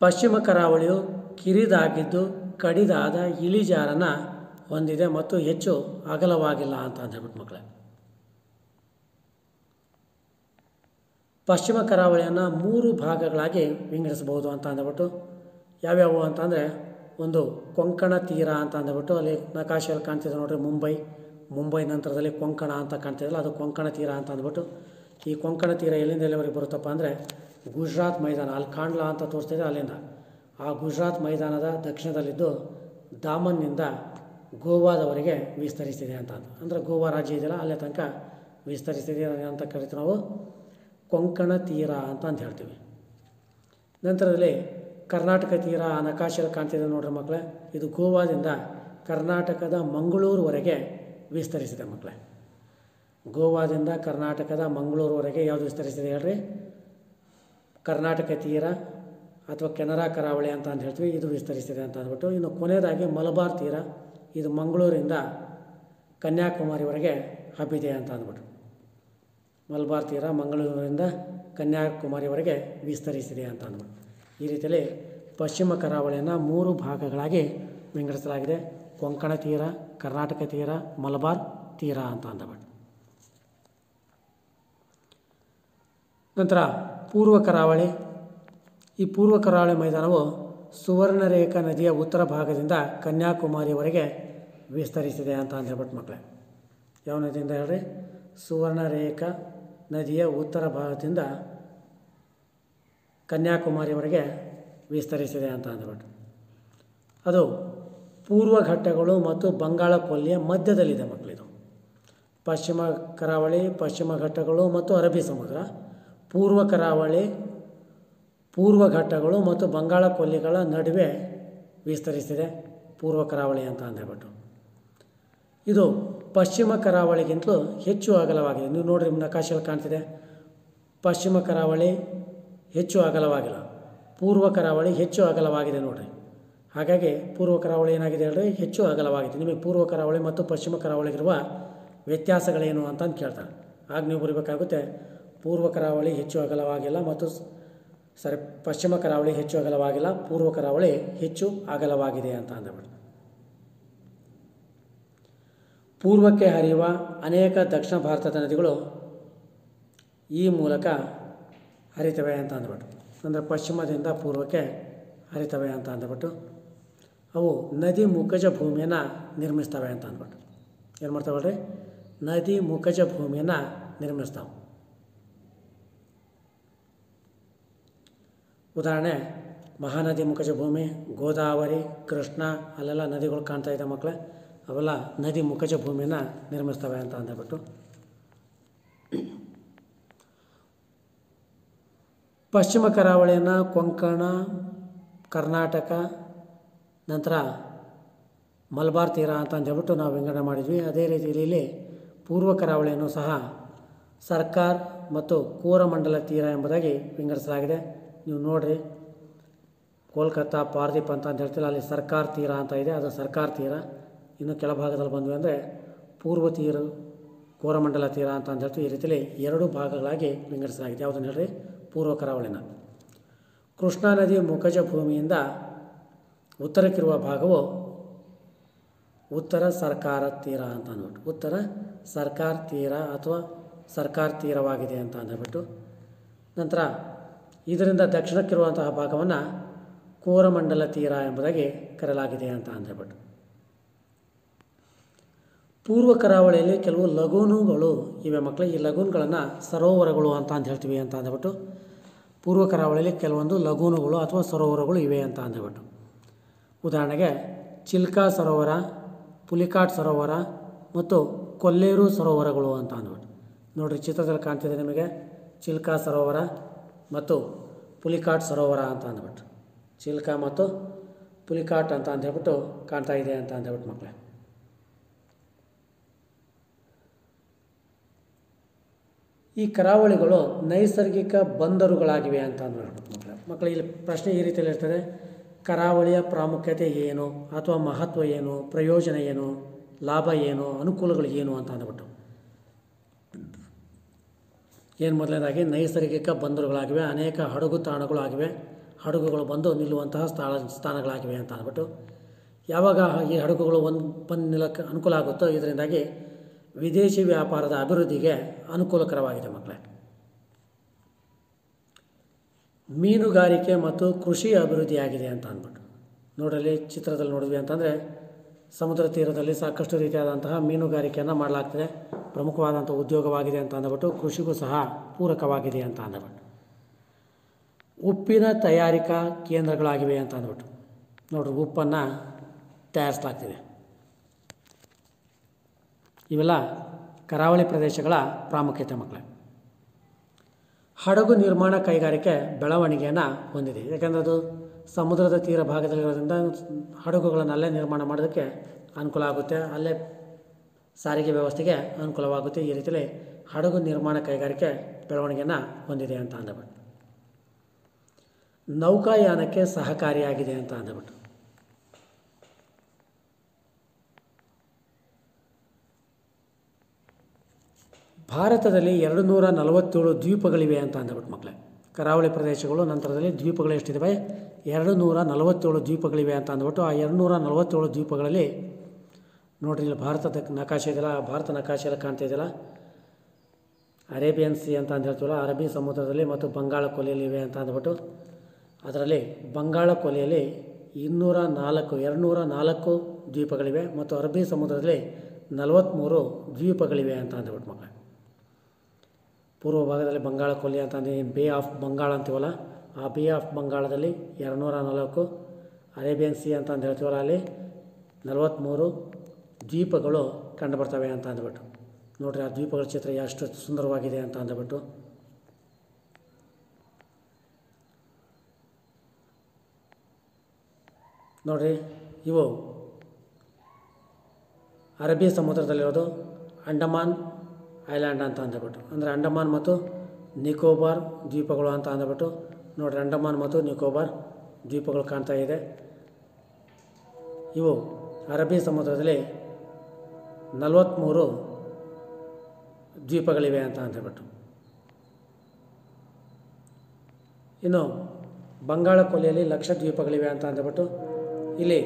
ಪಶ್ಚಿಮ ಕರಾವಳಿಯು ಕಿರಿದಾಗಿದ್ದು ಕಡಿದಾದ ಇಳಿಜಾರನ್ನು ಹೊಂದಿದೆ ಮತ್ತು ಹೆಚ್ಚು ಅಗಲವಾಗಿಲ್ಲ ಅಂತ ಹೇಳ್ಬಿಟ್ಟು ಮಕ್ಕಳೇ. ಪಶ್ಚಿಮ ಕರಾವಳಿಯನ್ನು 3 ಭಾಗಗಳಾಗಿ ವಿಂಗಡಿಸಬಹುದು ಅಂತ ಅಂದ್ಬಿಟ್ಟು. ಯಾವ್ಯಾವು ಅಂತಂದರೆ, ಒಂದು ಕೊಂಕಣ ತೀರ ಅಂತ ಅಂದ್ಬಿಟ್ಟು ಅಲ್ಲಿ ನಕಾಶೆಯಲ್ಲಿ ಕಾಣ್ತಿದೆ ನೋಡಿರಿ, ಮುಂಬೈ ನಂತರದಲ್ಲಿ ಕೊಂಕಣ ಅಂತ ಕಾಣ್ತಿದ್ದಲ್ಲ ಅದು ಕೊಂಕಣ ತೀರ ಅಂತ ಅಂದ್ಬಿಟ್ಟು. ಈ ಕೊಂಕಣ ತೀರ ಎಲ್ಲಿಂದ ಎಲ್ಲಿವರೆಗೆ ಬರುತ್ತಪ್ಪ ಅಂದರೆ ಗುಜರಾತ್ ಮೈದಾನ, ಅಲ್ಲಿ ಕಾಂಡ್ಲಾ ಅಂತ ತೋರಿಸ್ತಿದೆ ಅಲ್ಲಿಂದ ಆ ಗುಜರಾತ್ ಮೈದಾನದ ದಕ್ಷಿಣದಲ್ಲಿದ್ದು ದಾಮನ್ನಿಂದ ಗೋವಾದವರೆಗೆ ವಿಸ್ತರಿಸಿದೆ ಅಂತ. ಅಂದರೆ ಗೋವಾ ರಾಜ್ಯ ಇದೆಯಲ್ಲ ಅಲ್ಲೇ ತನಕ ವಿಸ್ತರಿಸಿದೆ ಅಂತ ಕರಿತೀವಿ ನಾವು, ಕೊಂಕಣ ತೀರ ಅಂತ ಹೇಳ್ತೀವಿ. ನಂತರದಲ್ಲಿ ಕರ್ನಾಟಕ ತೀರ ಆ ನಕಾಶೆಯಲ್ಲಿ ಕಾಣ್ತಿದೆ ನೋಡ್ರಿ ಮಕ್ಕಳೇ, ಇದು ಗೋವಾದಿಂದ ಕರ್ನಾಟಕದ ಮಂಗಳೂರುವರೆಗೆ ವಿಸ್ತರಿಸಿದೆ ಮಕ್ಕಳೇ. ಗೋವಾದಿಂದ ಕರ್ನಾಟಕದ ಮಂಗಳೂರುವರೆಗೆ ಯಾವುದು ವಿಸ್ತರಿಸಿದೆ ಹೇಳ್ರಿ, ಕರ್ನಾಟಕ ತೀರ ಅಥವಾ ಕೆನರಾ ಕರಾವಳಿ ಅಂತ ಹೇಳ್ತೀವಿ, ಇದು ವಿಸ್ತರಿಸಿದೆ ಅಂತ ಅಂದ್ಬಿಟ್ಟು. ಇನ್ನು ಕೊನೆಯದಾಗಿ ಮಲಬಾರ್ ತೀರ, ಇದು ಮಂಗಳೂರಿಂದ ಕನ್ಯಾಕುಮಾರಿವರೆಗೆ ಹಬ್ಬಿದೆ ಅಂತ ಅಂದ್ಬಿಟ್ಟು. ಮಲಬಾರ್ ತೀರ ಮಂಗಳೂರಿನಿಂದ ಕನ್ಯಾಕುಮಾರಿವರೆಗೆ ವಿಸ್ತರಿಸಿದೆ ಅಂತ ಅಂದ್ಬಿಟ್ಟು. ಈ ರೀತಿಯಲ್ಲಿ ಪಶ್ಚಿಮ ಕರಾವಳಿಯನ್ನು 3 ಭಾಗಗಳಾಗಿ ವಿಂಗಡಿಸಲಾಗಿದೆ. ಕೊಂಕಣ ತೀರ, ಕರ್ನಾಟಕ ತೀರ, ಮಲಬಾರ್ ತೀರ ಅಂತ ಅಂದ್ಬಿಟ್ಟು. ನಂತರ ಪೂರ್ವ ಕರಾವಳಿ. ಈ ಪೂರ್ವ ಕರಾವಳಿ ಮೈದಾನವು ಸುವರ್ಣರೇಖಾ ನದಿಯ ಉತ್ತರ ಭಾಗದಿಂದ ಕನ್ಯಾಕುಮಾರಿವರೆಗೆ ವಿಸ್ತರಿಸಿದೆ ಅಂತ ಹೇಳ್ಬಿಟ್ಟು ಮಕ್ಕಳೇ. ಯಾವ ನದಿಯಿಂದ ಹೇಳ್ರಿ, ಸುವರ್ಣರೇಖಾ ನದಿಯ ಉತ್ತರ ಭಾಗದಿಂದ ಕನ್ಯಾಕುಮಾರಿವರೆಗೆ ವಿಸ್ತರಿಸಿದೆ ಅಂತ ಅಂದ್ಬಿಟ್ಟು. ಅದು ಪೂರ್ವ ಘಟ್ಟಗಳು ಮತ್ತು ಬಂಗಾಳ ಕೊಲ್ಲಿಯ ಮಧ್ಯದಲ್ಲಿದೆ ಮಕ್ಕಳಿದು. ಪಶ್ಚಿಮ ಕರಾವಳಿ, ಪಶ್ಚಿಮ ಘಟ್ಟಗಳು ಮತ್ತು ಅರಬ್ಬಿ ಸಮುದ್ರ, ಪೂರ್ವ ಕರಾವಳಿ, ಪೂರ್ವ ಘಟ್ಟಗಳು ಮತ್ತು ಬಂಗಾಳ ಕೊಲ್ಲಿಗಳ ನಡುವೆ ವಿಸ್ತರಿಸಿದೆ ಪೂರ್ವ ಕರಾವಳಿ ಅಂತ ಅಂದ್ಬಿಟ್ಟು. ಇದು ಪಶ್ಚಿಮ ಕರಾವಳಿಗಿಂತಲೂ ಹೆಚ್ಚು ಅಗಲವಾಗಿದೆ. ನೀವು ನೋಡಿರಿ ನಕಾಶೆಯಲ್ಲಿ ಕಾಣ್ತಿದೆ, ಪಶ್ಚಿಮ ಕರಾವಳಿ ಹೆಚ್ಚು ಅಗಲವಾಗಿಲ್ಲ, ಪೂರ್ವ ಕರಾವಳಿ ಹೆಚ್ಚು ಅಗಲವಾಗಿದೆ ನೋಡಿರಿ. ಹಾಗಾಗಿ ಪೂರ್ವ ಕರಾವಳಿ ಏನಾಗಿದೆ ಹೇಳ್ರಿ, ಹೆಚ್ಚು ಅಗಲವಾಗಿದೆ. ನಿಮಗೆ ಪೂರ್ವ ಕರಾವಳಿ ಮತ್ತು ಪಶ್ಚಿಮ ಕರಾವಳಿಗಿರುವ ವ್ಯತ್ಯಾಸಗಳೇನು ಅಂತಂದು ಕೇಳ್ತಾರೆ. ಆಗ ನೀವು ಬರೀಬೇಕಾಗುತ್ತೆ, ಪೂರ್ವ ಕರಾವಳಿ ಹೆಚ್ಚು ಅಗಲವಾಗಿಲ್ಲ ಮತ್ತು ಪಶ್ಚಿಮ ಕರಾವಳಿ ಹೆಚ್ಚು ಅಗಲವಾಗಿಲ್ಲ, ಪೂರ್ವ ಕರಾವಳಿ ಹೆಚ್ಚು ಅಗಲವಾಗಿದೆ ಅಂತ ಅಂದ್ಬಿಟ್ಟು. ಪೂರ್ವಕ್ಕೆ ಹರಿಯುವ ಅನೇಕ ದಕ್ಷಿಣ ಭಾರತದ ನದಿಗಳು ಈ ಮೂಲಕ ಹರಿತವೆ ಅಂತ ಅಂದ್ಬಿಟ್ಟು. ಅಂದರೆ ಪಶ್ಚಿಮದಿಂದ ಪೂರ್ವಕ್ಕೆ ಹರಿತವೆ ಅಂತ ಅಂದ್ಬಿಟ್ಟು. ಅವು ನದಿ ಮುಖಜ ಭೂಮಿಯನ್ನು ನಿರ್ಮಿಸ್ತವೆ ಅಂತ ಅಂದ್ಬಿಟ್ಟು. ಏನು ಮಾಡ್ತಾವಲ್ರಿ, ನದಿ ಮುಖಜ ಭೂಮಿಯನ್ನು ನಿರ್ಮಿಸ್ತಾವೆ. ಉದಾಹರಣೆ, ಮಹಾನದಿ ಮುಖಜ ಭೂಮಿ, ಗೋದಾವರಿ, ಕೃಷ್ಣ, ಅಲ್ಲೆಲ್ಲ ನದಿಗಳು ಕಾಣ್ತಾ ಇದೆ ಮಕ್ಕಳೇ. ಅವೆಲ್ಲ ನದಿ ಮುಖಜ ಭೂಮಿಯನ್ನು ನಿರ್ಮಿಸ್ತವೆ ಅಂತ ಅಂದ್ಬಿಟ್ಟು. ಪಶ್ಚಿಮ ಕರಾವಳಿಯನ್ನು ಕೊಂಕಣ, ಕರ್ನಾಟಕ, ನಂತರ ಮಲಬಾರ್ ತೀರ ಅಂತ ಅಂದ್ಬಿಟ್ಟು ನಾವು ವಿಂಗಡಣೆ ಮಾಡಿದ್ವಿ. ಅದೇ ರೀತಿಯಲ್ಲಿ ಇಲ್ಲಿ ಪೂರ್ವ ಕರಾವಳಿಯನ್ನು ಸಹ ಸರ್ಕಾರ್ ಮತ್ತು ಕೋರಮಂಡಲ ತೀರ ಎಂಬುದಾಗಿ ವಿಂಗಡಿಸಲಾಗಿದೆ. ನೀವು ನೋಡಿರಿ, ಕೋಲ್ಕತ್ತಾ, ಪಾರ್ದೀಪ್ ಅಂತ ಹೇಳ್ತಿಲ್ಲ, ಅಲ್ಲಿ ಸರ್ಕಾರ್ ತೀರ ಅಂತ ಇದೆ, ಅದು ಸರ್ಕಾರ್ ತೀರ. ಇನ್ನು ಕೆಳಭಾಗದಲ್ಲಿ ಬಂದ್ವಿ ಅಂದರೆ ಪೂರ್ವ ತೀರ, ಕೋರಮಂಡಲ ತೀರ ಅಂತ ಹೇಳ್ತೀವಿ. ಈ ರೀತಿಯಲ್ಲಿ ಎರಡು ಭಾಗಗಳಾಗಿ ವಿಂಗಡಿಸಲಾಗಿದೆ. ಯಾವುದನ್ನು ಹೇಳ್ರಿ? ಪೂರ್ವ ಕರಾವಳಿನ. ಕೃಷ್ಣಾ ನದಿ ಮುಖಜ ಭೂಮಿಯಿಂದ ಉತ್ತರಕ್ಕಿರುವ ಭಾಗವು ಉತ್ತರ ಸರ್ಕಾರ ತೀರ ಅಂತ ಅಂದ್ಬಿಟ್ಟು, ಉತ್ತರ ಸರ್ಕಾರ್ ತೀರ ಅಥವಾ ಸರ್ಕಾರ್ ತೀರವಾಗಿದೆ ಅಂತ ಅಂದ್ಬಿಟ್ಟು. ನಂತರ ಇದರಿಂದ ದಕ್ಷಿಣಕ್ಕಿರುವಂತಹ ಭಾಗವನ್ನು ಕೋರಮಂಡಲ ತೀರ ಎಂಬುದಾಗಿ ಕರೆಯಲಾಗಿದೆ ಅಂತ ಅಂದ್ಬಿಟ್ಟು. ಪೂರ್ವ ಕರಾವಳಿಯಲ್ಲಿ ಕೆಲವು ಲಗೂನುಗಳು ಇವೆ ಮಕ್ಕಳು. ಈ ಲಗೂನ್ಗಳನ್ನು ಸರೋವರಗಳು ಅಂತ ಹೇಳ್ತೀವಿ ಅಂತ ಅಂದ್ಬಿಟ್ಟು. ಪೂರ್ವ ಕರಾವಳಿಯಲ್ಲಿ ಕೆಲವೊಂದು ಲಗೂನುಗಳು ಅಥವಾ ಸರೋವರಗಳು ಇವೆ ಅಂತ ಅಂದ್ಬಿಟ್ಟು. ಉದಾಹರಣೆಗೆ ಚಿಲ್ಕಾ ಸರೋವರ, ಪುಲಿಕಾಟ್ ಸರೋವರ ಮತ್ತು ಕೊಲ್ಲೇರು ಸರೋವರಗಳು ಅಂತ ಅಂದ್ಬಿಟ್ಟು. ನೋಡಿರಿ, ಚಿತ್ರದಲ್ಲಿ ಕಾಣ್ತಿದೆ ನಿಮಗೆ ಚಿಲ್ಕಾ ಸರೋವರ ಮತ್ತು ಪುಲಿಕಾಟ್ ಸರೋವರ ಅಂತ ಅಂದ್ಬಿಟ್ಟು. ಚಿಲ್ಕಾ ಮತ್ತು ಪುಲಿಕಾಟ್ ಅಂತ ಅಂದ್ಬಿಟ್ಟು ಕಾಣ್ತಾ ಇದೆ ಅಂತ ಅಂದ್ಬಿಟ್ಟು ಮಕ್ಕಳೇ. ಈ ಕರಾವಳಿಗಳು ನೈಸರ್ಗಿಕ ಬಂದರುಗಳಾಗಿವೆ ಅಂತ ಅಂದ್ಬಿಟ್ಟು ಮಕ್ಕಳೇ. ಇಲ್ಲಿ ಪ್ರಶ್ನೆ ಈ ರೀತಿಯಲ್ಲಿ ಇರ್ತದೆ: ಕರಾವಳಿಯ ಪ್ರಾಮುಖ್ಯತೆ ಏನು, ಅಥವಾ ಮಹತ್ವ ಏನು, ಪ್ರಯೋಜನ ಏನು, ಲಾಭ ಏನು, ಅನುಕೂಲಗಳು ಏನು ಅಂತ ಅಂದ್ಬಿಟ್ಟು. ಏನು ಮೊದಲನೇದಾಗಿ ನೈಸರ್ಗಿಕ ಬಂದರುಗಳಾಗಿವೆ, ಅನೇಕ ಹಡಗು ತಾಣಗಳು ಆಗಿವೆ, ಹಡಗುಗಳು ಬಂದು ನಿಲ್ಲುವಂತಹ ಸ್ಥಾನಗಳಾಗಿವೆ ಅಂತ ಅಂದ್ಬಿಟ್ಟು. ಯಾವಾಗ ಈ ಹಡಗುಗಳು ಬಂದು ನಿಲ್ಲಕ್ಕೆ ಅನುಕೂಲ ಆಗುತ್ತೋ ಇದರಿಂದಾಗಿ ವಿದೇಶಿ ವ್ಯಾಪಾರದ ಅಭಿವೃದ್ಧಿಗೆ ಅನುಕೂಲಕರವಾಗಿದೆ ಮಕ್ಕಳೇ. ಮೀನುಗಾರಿಕೆ ಮತ್ತು ಕೃಷಿ ಅಭಿವೃದ್ಧಿಯಾಗಿದೆ ಅಂತ ಅಂದ್ಬಿಟ್ಟು. ನೋಡಲಿ, ಚಿತ್ರದಲ್ಲಿ ನೋಡಿದ್ವಿ ಅಂತಂದರೆ ಸಮುದ್ರ ತೀರದಲ್ಲಿ ಸಾಕಷ್ಟು ರೀತಿಯಾದಂತಹ ಮೀನುಗಾರಿಕೆಯನ್ನು ಮಾಡಲಾಗ್ತದೆ. ಪ್ರಮುಖವಾದಂಥ ಉದ್ಯೋಗವಾಗಿದೆ ಅಂತ ಅಂದ್ಬಿಟ್ಟು. ಕೃಷಿಗೂ ಸಹ ಪೂರಕವಾಗಿದೆ ಅಂತ ಅಂದ್ಬಿಟ್ಟು. ಉಪ್ಪಿನ ತಯಾರಿಕಾ ಕೇಂದ್ರಗಳಾಗಿವೆ ಅಂತ ಅಂದ್ಬಿಟ್ಟು. ನೋಡ್ರಿ, ಉಪ್ಪನ್ನು ತಯಾರಿಸಲಾಗ್ತಿದೆ. ಇವೆಲ್ಲ ಕರಾವಳಿ ಪ್ರದೇಶಗಳ ಪ್ರಾಮುಖ್ಯತೆ ಮಕ್ಕಳೇ. ಹಡಗು ನಿರ್ಮಾಣ ಕೈಗಾರಿಕೆ ಬೆಳವಣಿಗೆಯನ್ನು ಹೊಂದಿದೆ. ಯಾಕೆಂದರೆ ಅದು ಸಮುದ್ರದ ತೀರ ಭಾಗದಲ್ಲಿರೋದ್ರಿಂದ ಹಡಗುಗಳನ್ನಲ್ಲೇ ನಿರ್ಮಾಣ ಮಾಡೋದಕ್ಕೆ ಅನುಕೂಲ ಆಗುತ್ತೆ, ಅಲ್ಲೇ ಸಾರಿಗೆ ವ್ಯವಸ್ಥೆಗೆ ಅನುಕೂಲವಾಗುತ್ತೆ. ಈ ರೀತಿಯಲ್ಲಿ ಹಡಗು ನಿರ್ಮಾಣ ಕೈಗಾರಿಕೆ ಬೆಳವಣಿಗೆಯನ್ನು ಹೊಂದಿದೆ ಅಂತ ಅಂದ್ಬಿಟ್ಟು. ನೌಕಾಯಾನಕ್ಕೆ ಸಹಕಾರಿಯಾಗಿದೆ ಅಂತ ಅಂದ್ಬಿಟ್ಟು. ಭಾರತದಲ್ಲಿ 247 ದ್ವೀಪಗಳಿವೆ ಅಂತ ಅಂದ್ಬಿಟ್ಟು ಮಕ್ಕಳೇ. ಕರಾವಳಿ ಪ್ರದೇಶಗಳು ನಂತರದಲ್ಲಿ ದ್ವೀಪಗಳು ಎಷ್ಟಿದ್ದಾವೆ? 247 ದ್ವೀಪಗಳಿವೆ ಅಂತ ಅಂದ್ಬಿಟ್ಟು. ಆ 247 ದ್ವೀಪಗಳಲ್ಲಿ ನೋಡ್ರಿ, ಇಲ್ಲಿ ಭಾರತದ ನಕಾಶೆ ಇದೆಯಲ್ಲ, ಭಾರತ ನಕಾಶೆಯಲ್ಲಿ ಕಾಣ್ತಾ ಇದೆಯಲ್ಲ, ಅರೇಬಿಯನ್ ಸಿ ಅಂತ ಹೇಳ್ತೀವಲ್ಲ, ಅರಬ್ಬಿ ಸಮುದ್ರದಲ್ಲಿ ಮತ್ತು ಬಂಗಾಳ ಕೊಲ್ಲಿಯಲ್ಲಿ ಇವೆ ಅಂತ ಅಂದ್ಬಿಟ್ಟು. ಅದರಲ್ಲಿ ಬಂಗಾಳ ಕೊಲ್ಲಿಯಲ್ಲಿ 204 ದ್ವೀಪಗಳಿವೆ ಮತ್ತು ಅರಬ್ಬಿ ಸಮುದ್ರದಲ್ಲಿ 43 ದ್ವೀಪಗಳಿವೆ ಅಂತ ಅಂದ್ಬಿಟ್ಟು ಮಕ್ಕಳೇ. ಪೂರ್ವ ಭಾಗದಲ್ಲಿ ಬಂಗಾಳ ಕೊಲ್ಲಿ ಅಂತ ಅಂದರೆ ಬೇ ಆಫ್ ಬಂಗಾಳ ಅಂತೀವಲ್ಲ, ಆ ಬೇ ಆಫ್ ಬಂಗಾಳದಲ್ಲಿ 204, ಅರೇಬಿಯನ್ ಸಿ ಅಂತ ಹೇಳ್ತೀವಲ್ಲ, ಅಲ್ಲಿ 43 ದ್ವೀಪಗಳು ಕಂಡುಬರ್ತವೆ ಅಂತ ಅಂದ್ಬಿಟ್ಟು. ನೋಡ್ರಿ, ಆ ದ್ವೀಪಗಳ ಚಿತ್ರ ಎಷ್ಟು ಸುಂದರವಾಗಿದೆ ಅಂತ ಅಂದ್ಬಿಟ್ಟು. ನೋಡ್ರಿ, ಇವು ಅರಬ್ಬಿ ಸಮುದ್ರದಲ್ಲಿರೋದು ಅಂಡಮಾನ್ ಐಲ್ಯಾಂಡ್ ಅಂತ ಅಂದ್ಬಿಟ್ಟು. ಅಂದರೆ ಅಂಡಮಾನ್ ಮತ್ತು ನಿಕೋಬಾರ್ ದ್ವೀಪಗಳು ಅಂತ ಅಂದ್ಬಿಟ್ಟು. ನೋಡ್ರಿ, ಅಂಡಮಾನ್ ಮತ್ತು ನಿಕೋಬಾರ್ ದ್ವೀಪಗಳು ಕಾಣ್ತಾ ಇದೆ. ಇವು ಅರಬ್ಬಿ ಸಮುದ್ರದಲ್ಲಿ 43 ದ್ವೀಪಗಳಿವೆ ಅಂತ ಅಂದ್ಬಿಟ್ಟು. ಇನ್ನು ಬಂಗಾಳ ಕೊಲ್ಲಿಯಲ್ಲಿ ಲಕ್ಷದ್ವೀಪಗಳಿವೆ ಅಂತ ಅಂದ್ಬಿಟ್ಟು. ಇಲ್ಲಿ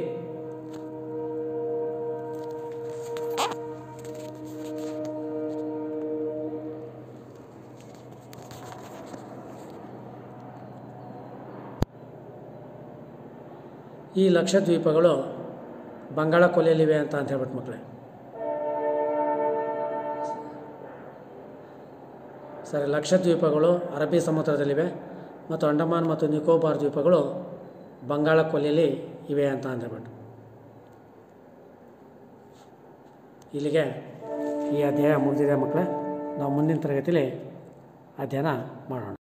ಈ ಲಕ್ಷದ್ವೀಪಗಳು ಬಂಗಾಳ ಕೊಲ್ಲಿಯಲ್ಲಿವೆ ಅಂತ ಹೇಳ್ಬಿಟ್ಟು ಮಕ್ಕಳೇ. ಸರಿ, ಲಕ್ಷದ್ವೀಪಗಳು ಅರಬ್ಬಿ ಸಮುದ್ರದಲ್ಲಿವೆ ಮತ್ತು ಅಂಡಮಾನ್ ಮತ್ತು ನಿಕೋಬಾರ್ ದ್ವೀಪಗಳು ಬಂಗಾಳ ಕೊಲ್ಲಿಯಲ್ಲಿ ಇವೆ ಅಂತ ಅಂದ್ಬಿಟ್ಟು. ಇಲ್ಲಿಗೆ ಈ ಅಧ್ಯಾಯ ಮುಗಿದಿದೆ ಮಕ್ಕಳೇ. ನಾವು ಮುಂದಿನ ತರಗತಿಯಲ್ಲಿ ಅಧ್ಯಯನ ಮಾಡೋಣ.